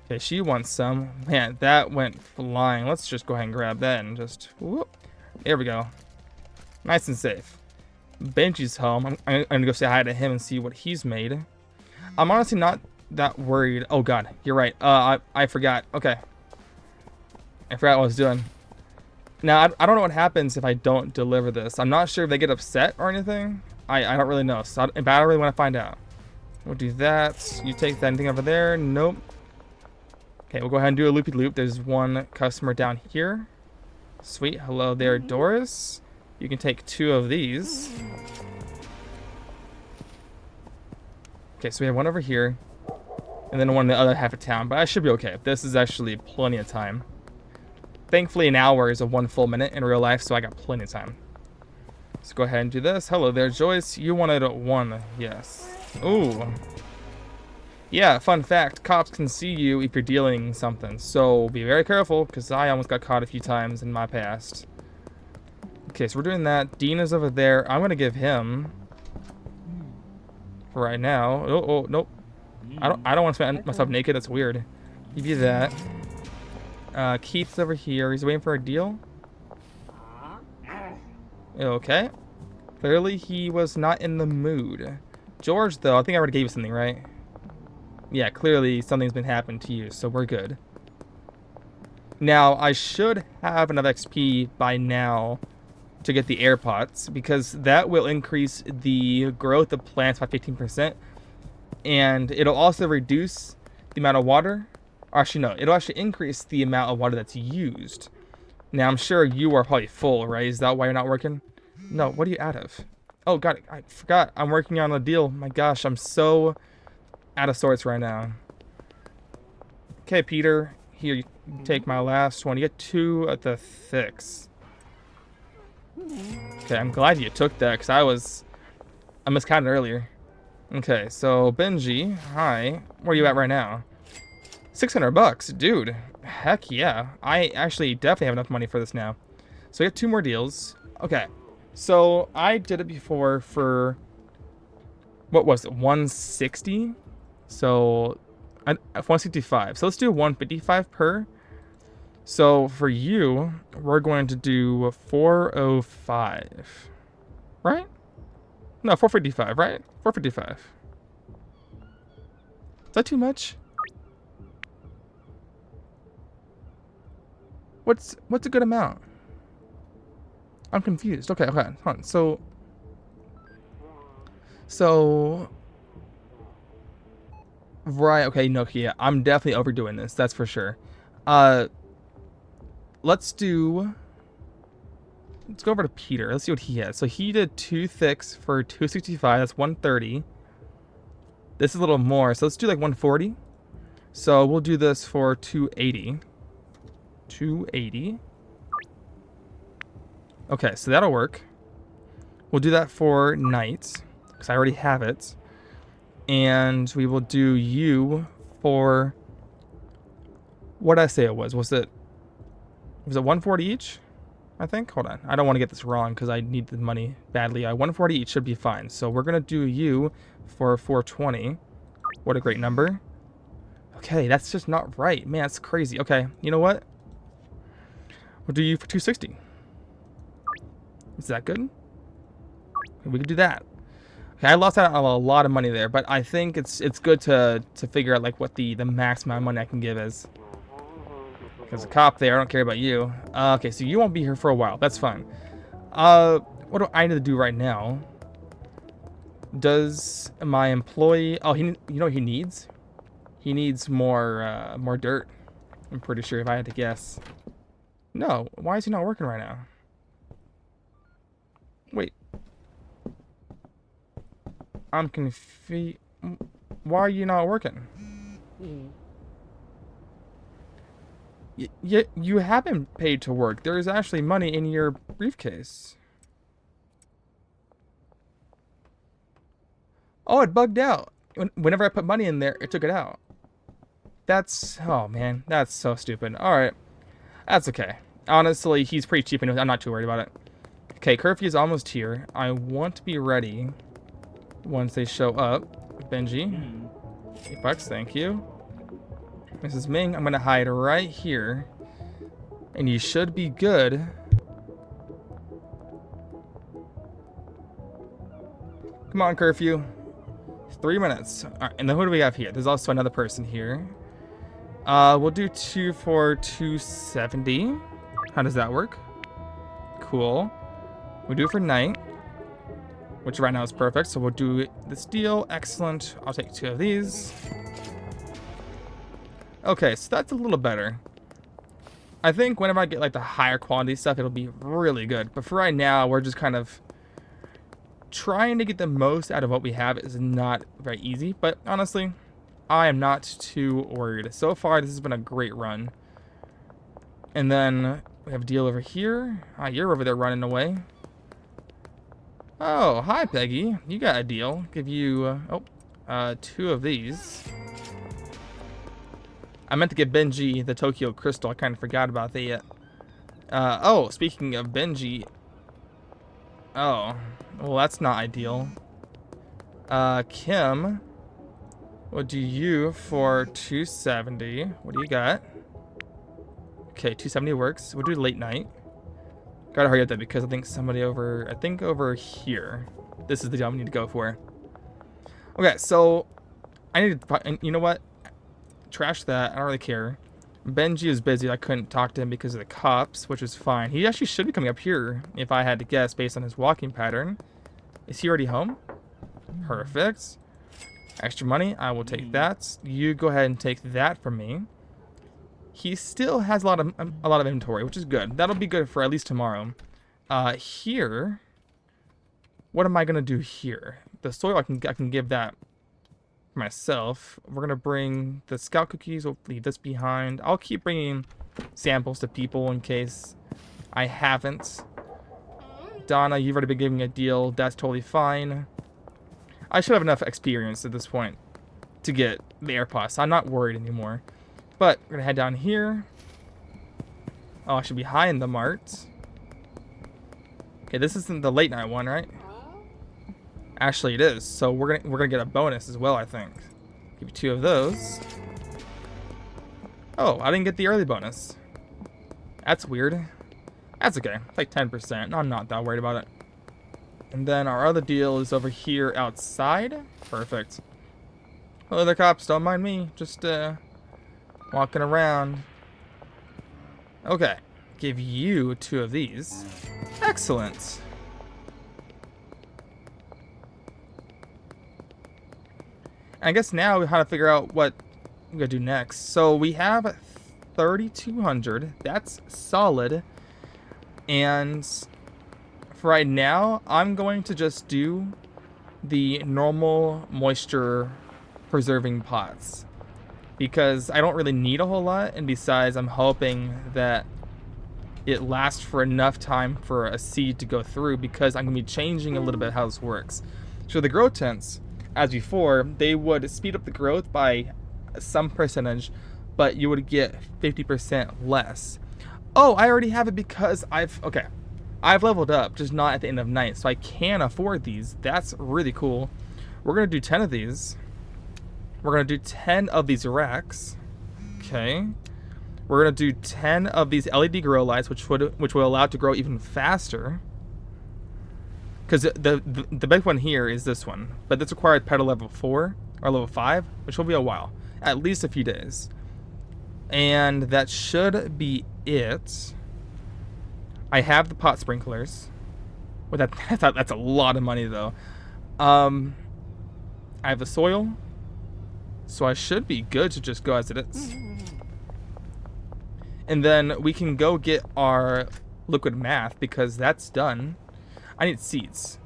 Okay, she wants some. Man, that went flying. Let's just go ahead and grab that and just whoop. There we go. Nice and safe. Benji's home. I'm gonna go say hi to him and see what he's made. I'm honestly not that worried. Oh god, you're right. I forgot. Okay. I forgot what I was doing. Now, I don't know what happens if I don't deliver this. I'm not sure if they get upset or anything. I don't really know. So I don't really want to find out. We'll do that. You take that. Anything over there? Nope. Okay, we'll go ahead and do a loopy loop. There's one customer down here. Sweet. Hello there, Doris. You can take 2 of these. Okay, so we have one over here. And then one in the other half of town. But I should be okay. This is actually plenty of time. Thankfully, an hour is a 1 full minute in real life, so I got plenty of time. Let's go ahead and do this. Hello there, Joyce. You wanted 1. Yes. Ooh. Yeah, fun fact. Cops can see you if you're dealing something. So be very careful, because I almost got caught a few times in my past. Okay, so we're doing that. Dean is over there. I'm going to give him... for right now. Oh, nope. I don't want to spend myself naked. That's weird. Give you that. Keith's over here. He's waiting for a deal. Okay. Clearly he was not in the mood. George, though, I think I already gave you something, right? Yeah, clearly something's been happening to you, so we're good. Now, I should have enough XP by now to get the air pots, because that will increase the growth of plants by 15%. And it'll also reduce the amount of water. Actually, no, it'll actually increase the amount of water that's used. Now, I'm sure you are probably full, right? Is that why you're not working? No, what are you out of? Oh, God, I forgot. I'm working on a deal. My gosh, I'm so out of sorts right now. Okay, Peter. Here, you take my last one. You get 2 of the thicks. Okay, I'm glad you took that, because I miscounted earlier. Okay, so Benji, hi. Where are you at right now? 600 bucks, dude. Heck yeah. I actually definitely have enough money for this now. So we have 2 more deals. Okay, so I did it before for, what was it, 160? So 165. So let's do 155 per. So for you, we're going to do 405. Right? No, 455, right? 455. Is that too much? What's a good amount? I'm confused. Okay, hold on. So right, okay, no, yeah, I'm definitely overdoing this, that's for sure. Let's go over to Peter. Let's see what he has. So he did 2 thicks for 265. That's 130. This is a little more, so let's do like 140. So we'll do this for 280. 280. Okay, so that'll work. We'll do that for night, because I already have it. And we will do you for... what did I say it was? Was it 140 each? I think. Hold on. I don't want to get this wrong because I need the money badly. 140 each should be fine. So we're going to do you for 420. What a great number. Okay, that's just not right. Man, that's crazy. Okay, you know what? We'll do you for 260. Is that good? We could do that. Okay, I lost out on a lot of money there, but I think it's good to figure out like what the max amount of money I can give is. Because a cop there, I don't care about you. Okay, so you won't be here for a while. That's fine. What do I need to do right now? Does my employee... oh, you know what he needs? He needs more dirt. I'm pretty sure if I had to guess. No, why is he not working right now? Wait. I'm confused. Why are you not working? You have been paid to work. There is actually money in your briefcase. Oh, it bugged out. Whenever I put money in there, it took it out. That's... oh, man. That's so stupid. Alright. That's okay. Honestly, he's pretty cheap and I'm not too worried about it. Okay, curfew is almost here. I want to be ready once they show up. Benji. $8, thank you. Mrs. Ming, I'm going to hide right here. And you should be good. Come on, curfew. 3 minutes. All right, and then who do we have here? There's also another person here. We'll do 2 for 270. How does that work? Cool. We'll do it for night, which right now is perfect. So we'll do this deal. Excellent. I'll take 2 of these. Okay, so that's a little better. I think whenever I get like the higher quality stuff, it'll be really good. But for right now, we're just kind of trying to get the most out of what we have. Is not very easy, but honestly, I am not too worried. So far, this has been a great run. And then we have a deal over here. You're over there running away. Oh, hi, Peggy. You got a deal. Give you 2 of these. I meant to give Benji the Tokyo Crystal. I kind of forgot about that yet. Oh, speaking of Benji. Oh, well, that's not ideal. Kim, what do you for 270? What do you got? Okay, 270 works. We'll do late night. Gotta hurry up that because I think somebody over here. This is the deal we need to go for. Okay, so I need to, you know what? Trash that. I don't really care. Benji is busy. I couldn't talk to him because of the cops, which is fine. He actually should be coming up here if I had to guess based on his walking pattern. Is he already home? Perfect. Extra money. I will take that. You go ahead and take that from me. He still has a lot of inventory, which is good. That'll be good for at least tomorrow. Here, what am I gonna do here? The soil I can give that myself. We're gonna bring the scout cookies. We'll leave this behind. I'll keep bringing samples to people in case I haven't. Donna, you've already been giving a deal. That's totally fine. I should have enough experience at this point to get the AirPods. I'm not worried anymore. But we're gonna head down here. Oh, I should be high in the mart. Okay, this isn't the late night one, right? Actually, it is. So we're gonna get a bonus as well, I think. Give you 2 of those. Oh, I didn't get the early bonus. That's weird. That's okay. It's like 10%. I'm not that worried about it. And then our other deal is over here outside. Perfect. Hello there, cops. Don't mind me. Just walking around. Okay. Give you 2 of these. Excellent. I guess now we have to figure out what we're going to do next. So we have 3,200. That's solid. And for right now, I'm going to just do the normal moisture preserving pots because I don't really need a whole lot, and besides I'm hoping that it lasts for enough time for a seed to go through because I'm going to be changing a little bit how this works. So the grow tents, as before, they would speed up the growth by some percentage, but you would get 50% less. Oh, I already have it because I've leveled up, just not at the end of night, so I can afford these. That's really cool. We're going to do 10 of these. We're going to do 10 of these racks. Okay. We're going to do 10 of these LED grow lights, which will allow it to grow even faster. Because the big one here is this one. But this required petal level 4 or level 5, which will be a while. At least a few days. And that should be it. I have the pot sprinklers. Well, that's a lot of money, though. I have the soil. So I should be good to just go as it is. And then we can go get our liquid math because that's done. I need seeds.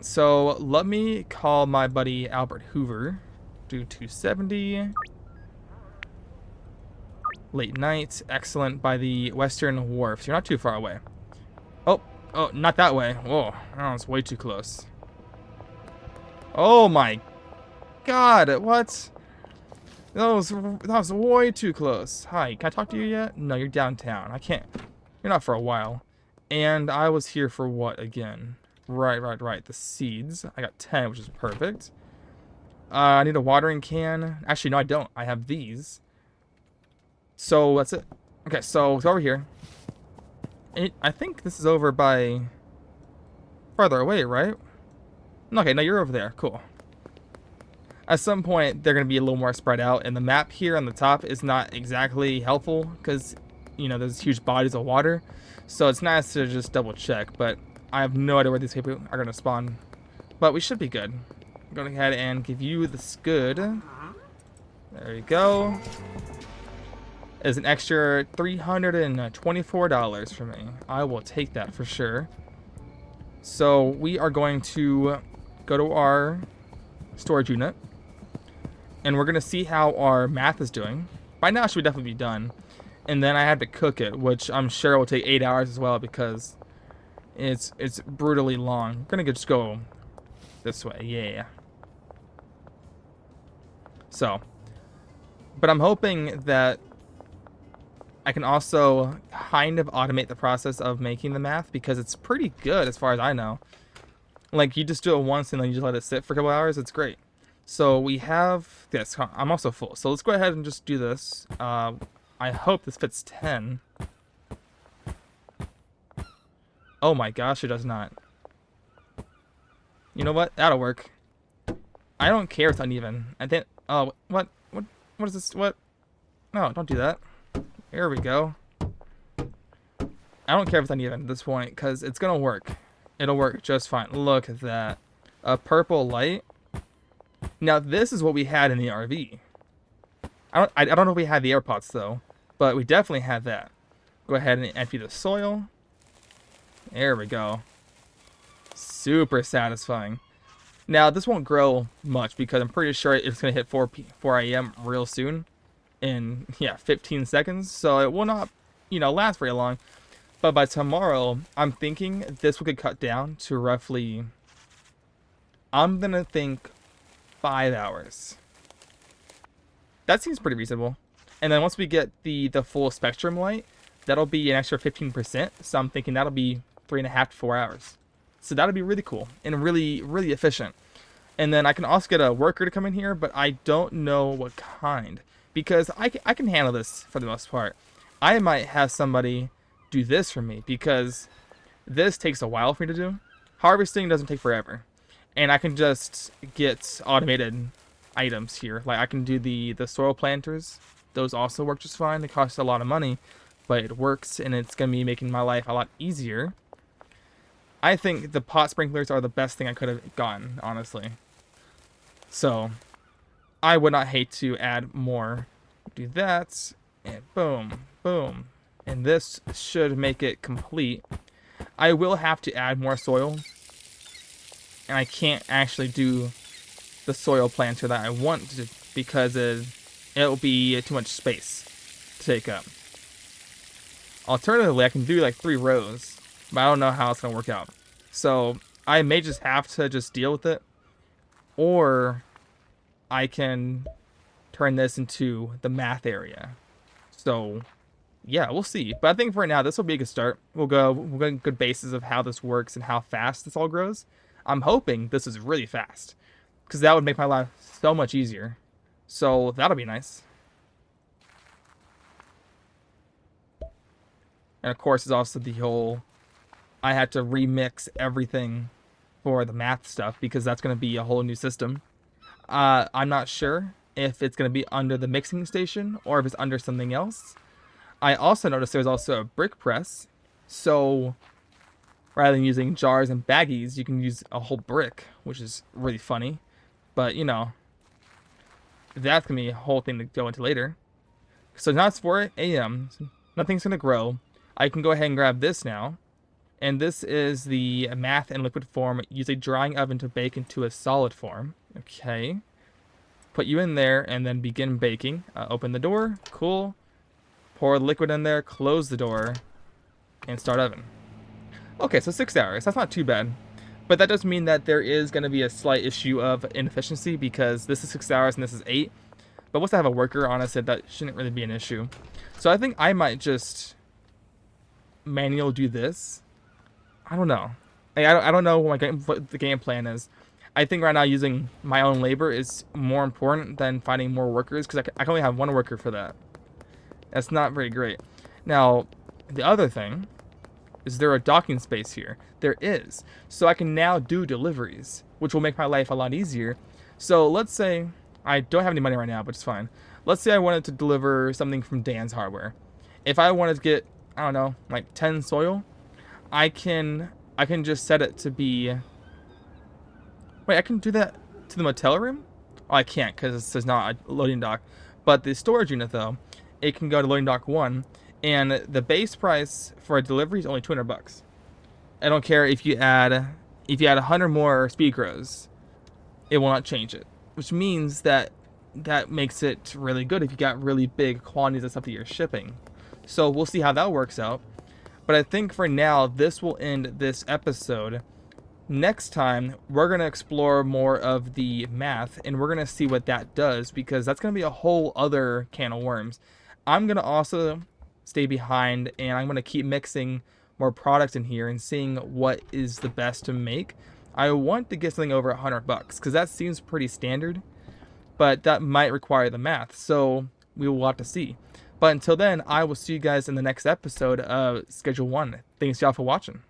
So let me call my buddy Albert Hoover. Do 270. Late night. Excellent, by the Western Wharf. So you're not too far away. Oh, not that way. Whoa, oh, it's way too close. Oh my God, what? That was way too close. Hi, can I talk to you yet? No, you're downtown. I can't. You're not for a while. And I was here for what again? Right. The seeds. I got 10, which is perfect. I need a watering can. Actually, no, I don't. I have these. So that's it. Okay, so it's over here. I think this is over by farther away, right? Okay, no, you're over there. Cool. At some point, they're going to be a little more spread out, and the map here on the top is not exactly helpful because, you know, there's huge bodies of water. So it's nice to just double check, but I have no idea where these people are going to spawn. But we should be good. I'm going ahead and give you the scud. There you go. Is an extra $324 for me. I will take that for sure. So we are going to go to our storage unit, and we're going to see how our math is doing. By now it should definitely be done. And then I had to cook it, which I'm sure will take 8 hours as well because it's brutally long. We're going to just go this way. Yeah. So, but I'm hoping that I can also kind of automate the process of making the math because it's pretty good as far as I know. Like, you just do it once and then you just let it sit for a couple hours. It's great. So we have this. I'm also full. So let's go ahead and just do this. I hope this fits 10. Oh my gosh, it does not. You know what? That'll work. I don't care if it's uneven. I think. Oh, what is this? What? No, don't do that. Here we go. I don't care if it's uneven at this point because it's gonna work. It'll work just fine. Look at that. A purple light. Now this is what we had in the RV. I don't know if we had the air pots though, but we definitely had that. Go ahead and empty the soil. There we go. Super satisfying. Now this won't grow much because I'm pretty sure it's gonna hit 4 a.m. real soon. In 15 seconds. So it will not, last very long. But by tomorrow, I'm thinking this will get cut down to roughly, I'm gonna think 5 hours. That seems pretty reasonable. And then once we get the full spectrum light, that'll be an extra 15%. So I'm thinking that'll be 3.5 to 4 hours. So that'll be really cool and really, really efficient. And then I can also get a worker to come in here, but I don't know what kind. Because I can handle this for the most part. I might have somebody do this for me because this takes a while for me to do. harvesting doesn't take forever. And I can just get automated items here. Like I can do the soil planters. Those also work just fine. They cost a lot of money, but it works, and it's going to be making my life a lot easier. I think the pot sprinklers are the best thing I could have gotten, honestly. So I would not hate to add more. Do that, and boom, boom. And this should make it complete. I will have to add more soil, and I can't actually do the soil planter that I want to because it'll be too much space to take up. Alternatively, I can do like 3 rows, but I don't know how it's going to work out. So I may just have to just deal with it, or I can turn this into the math area. So yeah, we'll see. But I think for right now, this will be a good start. We'll get good basis of how this works and how fast this all grows. I'm hoping this is really fast, because that would make my life so much easier. So that'll be nice. And of course, there's also the whole, I had to remix everything for the math stuff, because that's going to be a whole new system. I'm not sure if it's going to be under the mixing station or if it's under something else. I also noticed there's also a brick press. So rather than using jars and baggies, you can use a whole brick, which is really funny. But, you know, that's going to be a whole thing to go into later. So now it's 4 a.m. Nothing's going to grow. I can go ahead and grab this now. And this is the math in liquid form. Use a drying oven to bake into a solid form. Okay. Put you in there and then begin baking. Open the door. Cool. Pour the liquid in there. Close the door. And start oven. Okay, so 6 hours. That's not too bad. But that does mean that there is going to be a slight issue of inefficiency, because this is 6 hours and this is 8. But once I have a worker, honestly, that shouldn't really be an issue. So I think I might just manual do this. I don't know. I don't know what the game plan is. I think right now using my own labor is more important than finding more workers, because I can only have 1 worker for that. That's not very great. Now, the other thing, is there a docking space here? There is. So I can now do deliveries, which will make my life a lot easier. So let's say I don't have any money right now, but it's fine. Let's say I wanted to deliver something from Dan's Hardware. If I wanted to get, I don't know, like 10 soil, I can just set it to be... Wait, I can do that to the motel room? Oh, I can't, because there's not a loading dock. But the storage unit, though, it can go to loading dock 1. And the base price for a delivery is only $200. I don't care if you add 100 more speed grows, it will not change it. Which means that makes it really good if you got really big quantities of stuff that you're shipping. So we'll see how that works out. But I think for now, this will end this episode. Next time, we're going to explore more of the math, and we're going to see what that does, because that's going to be a whole other can of worms. I'm going to also stay behind, and I'm going to keep mixing more products in here and seeing what is the best to make. I want to get something over $100, because that seems pretty standard, but that might require the math, so we will have to see. But until then, I will see you guys in the next episode of Schedule 1. Thanks y'all for watching.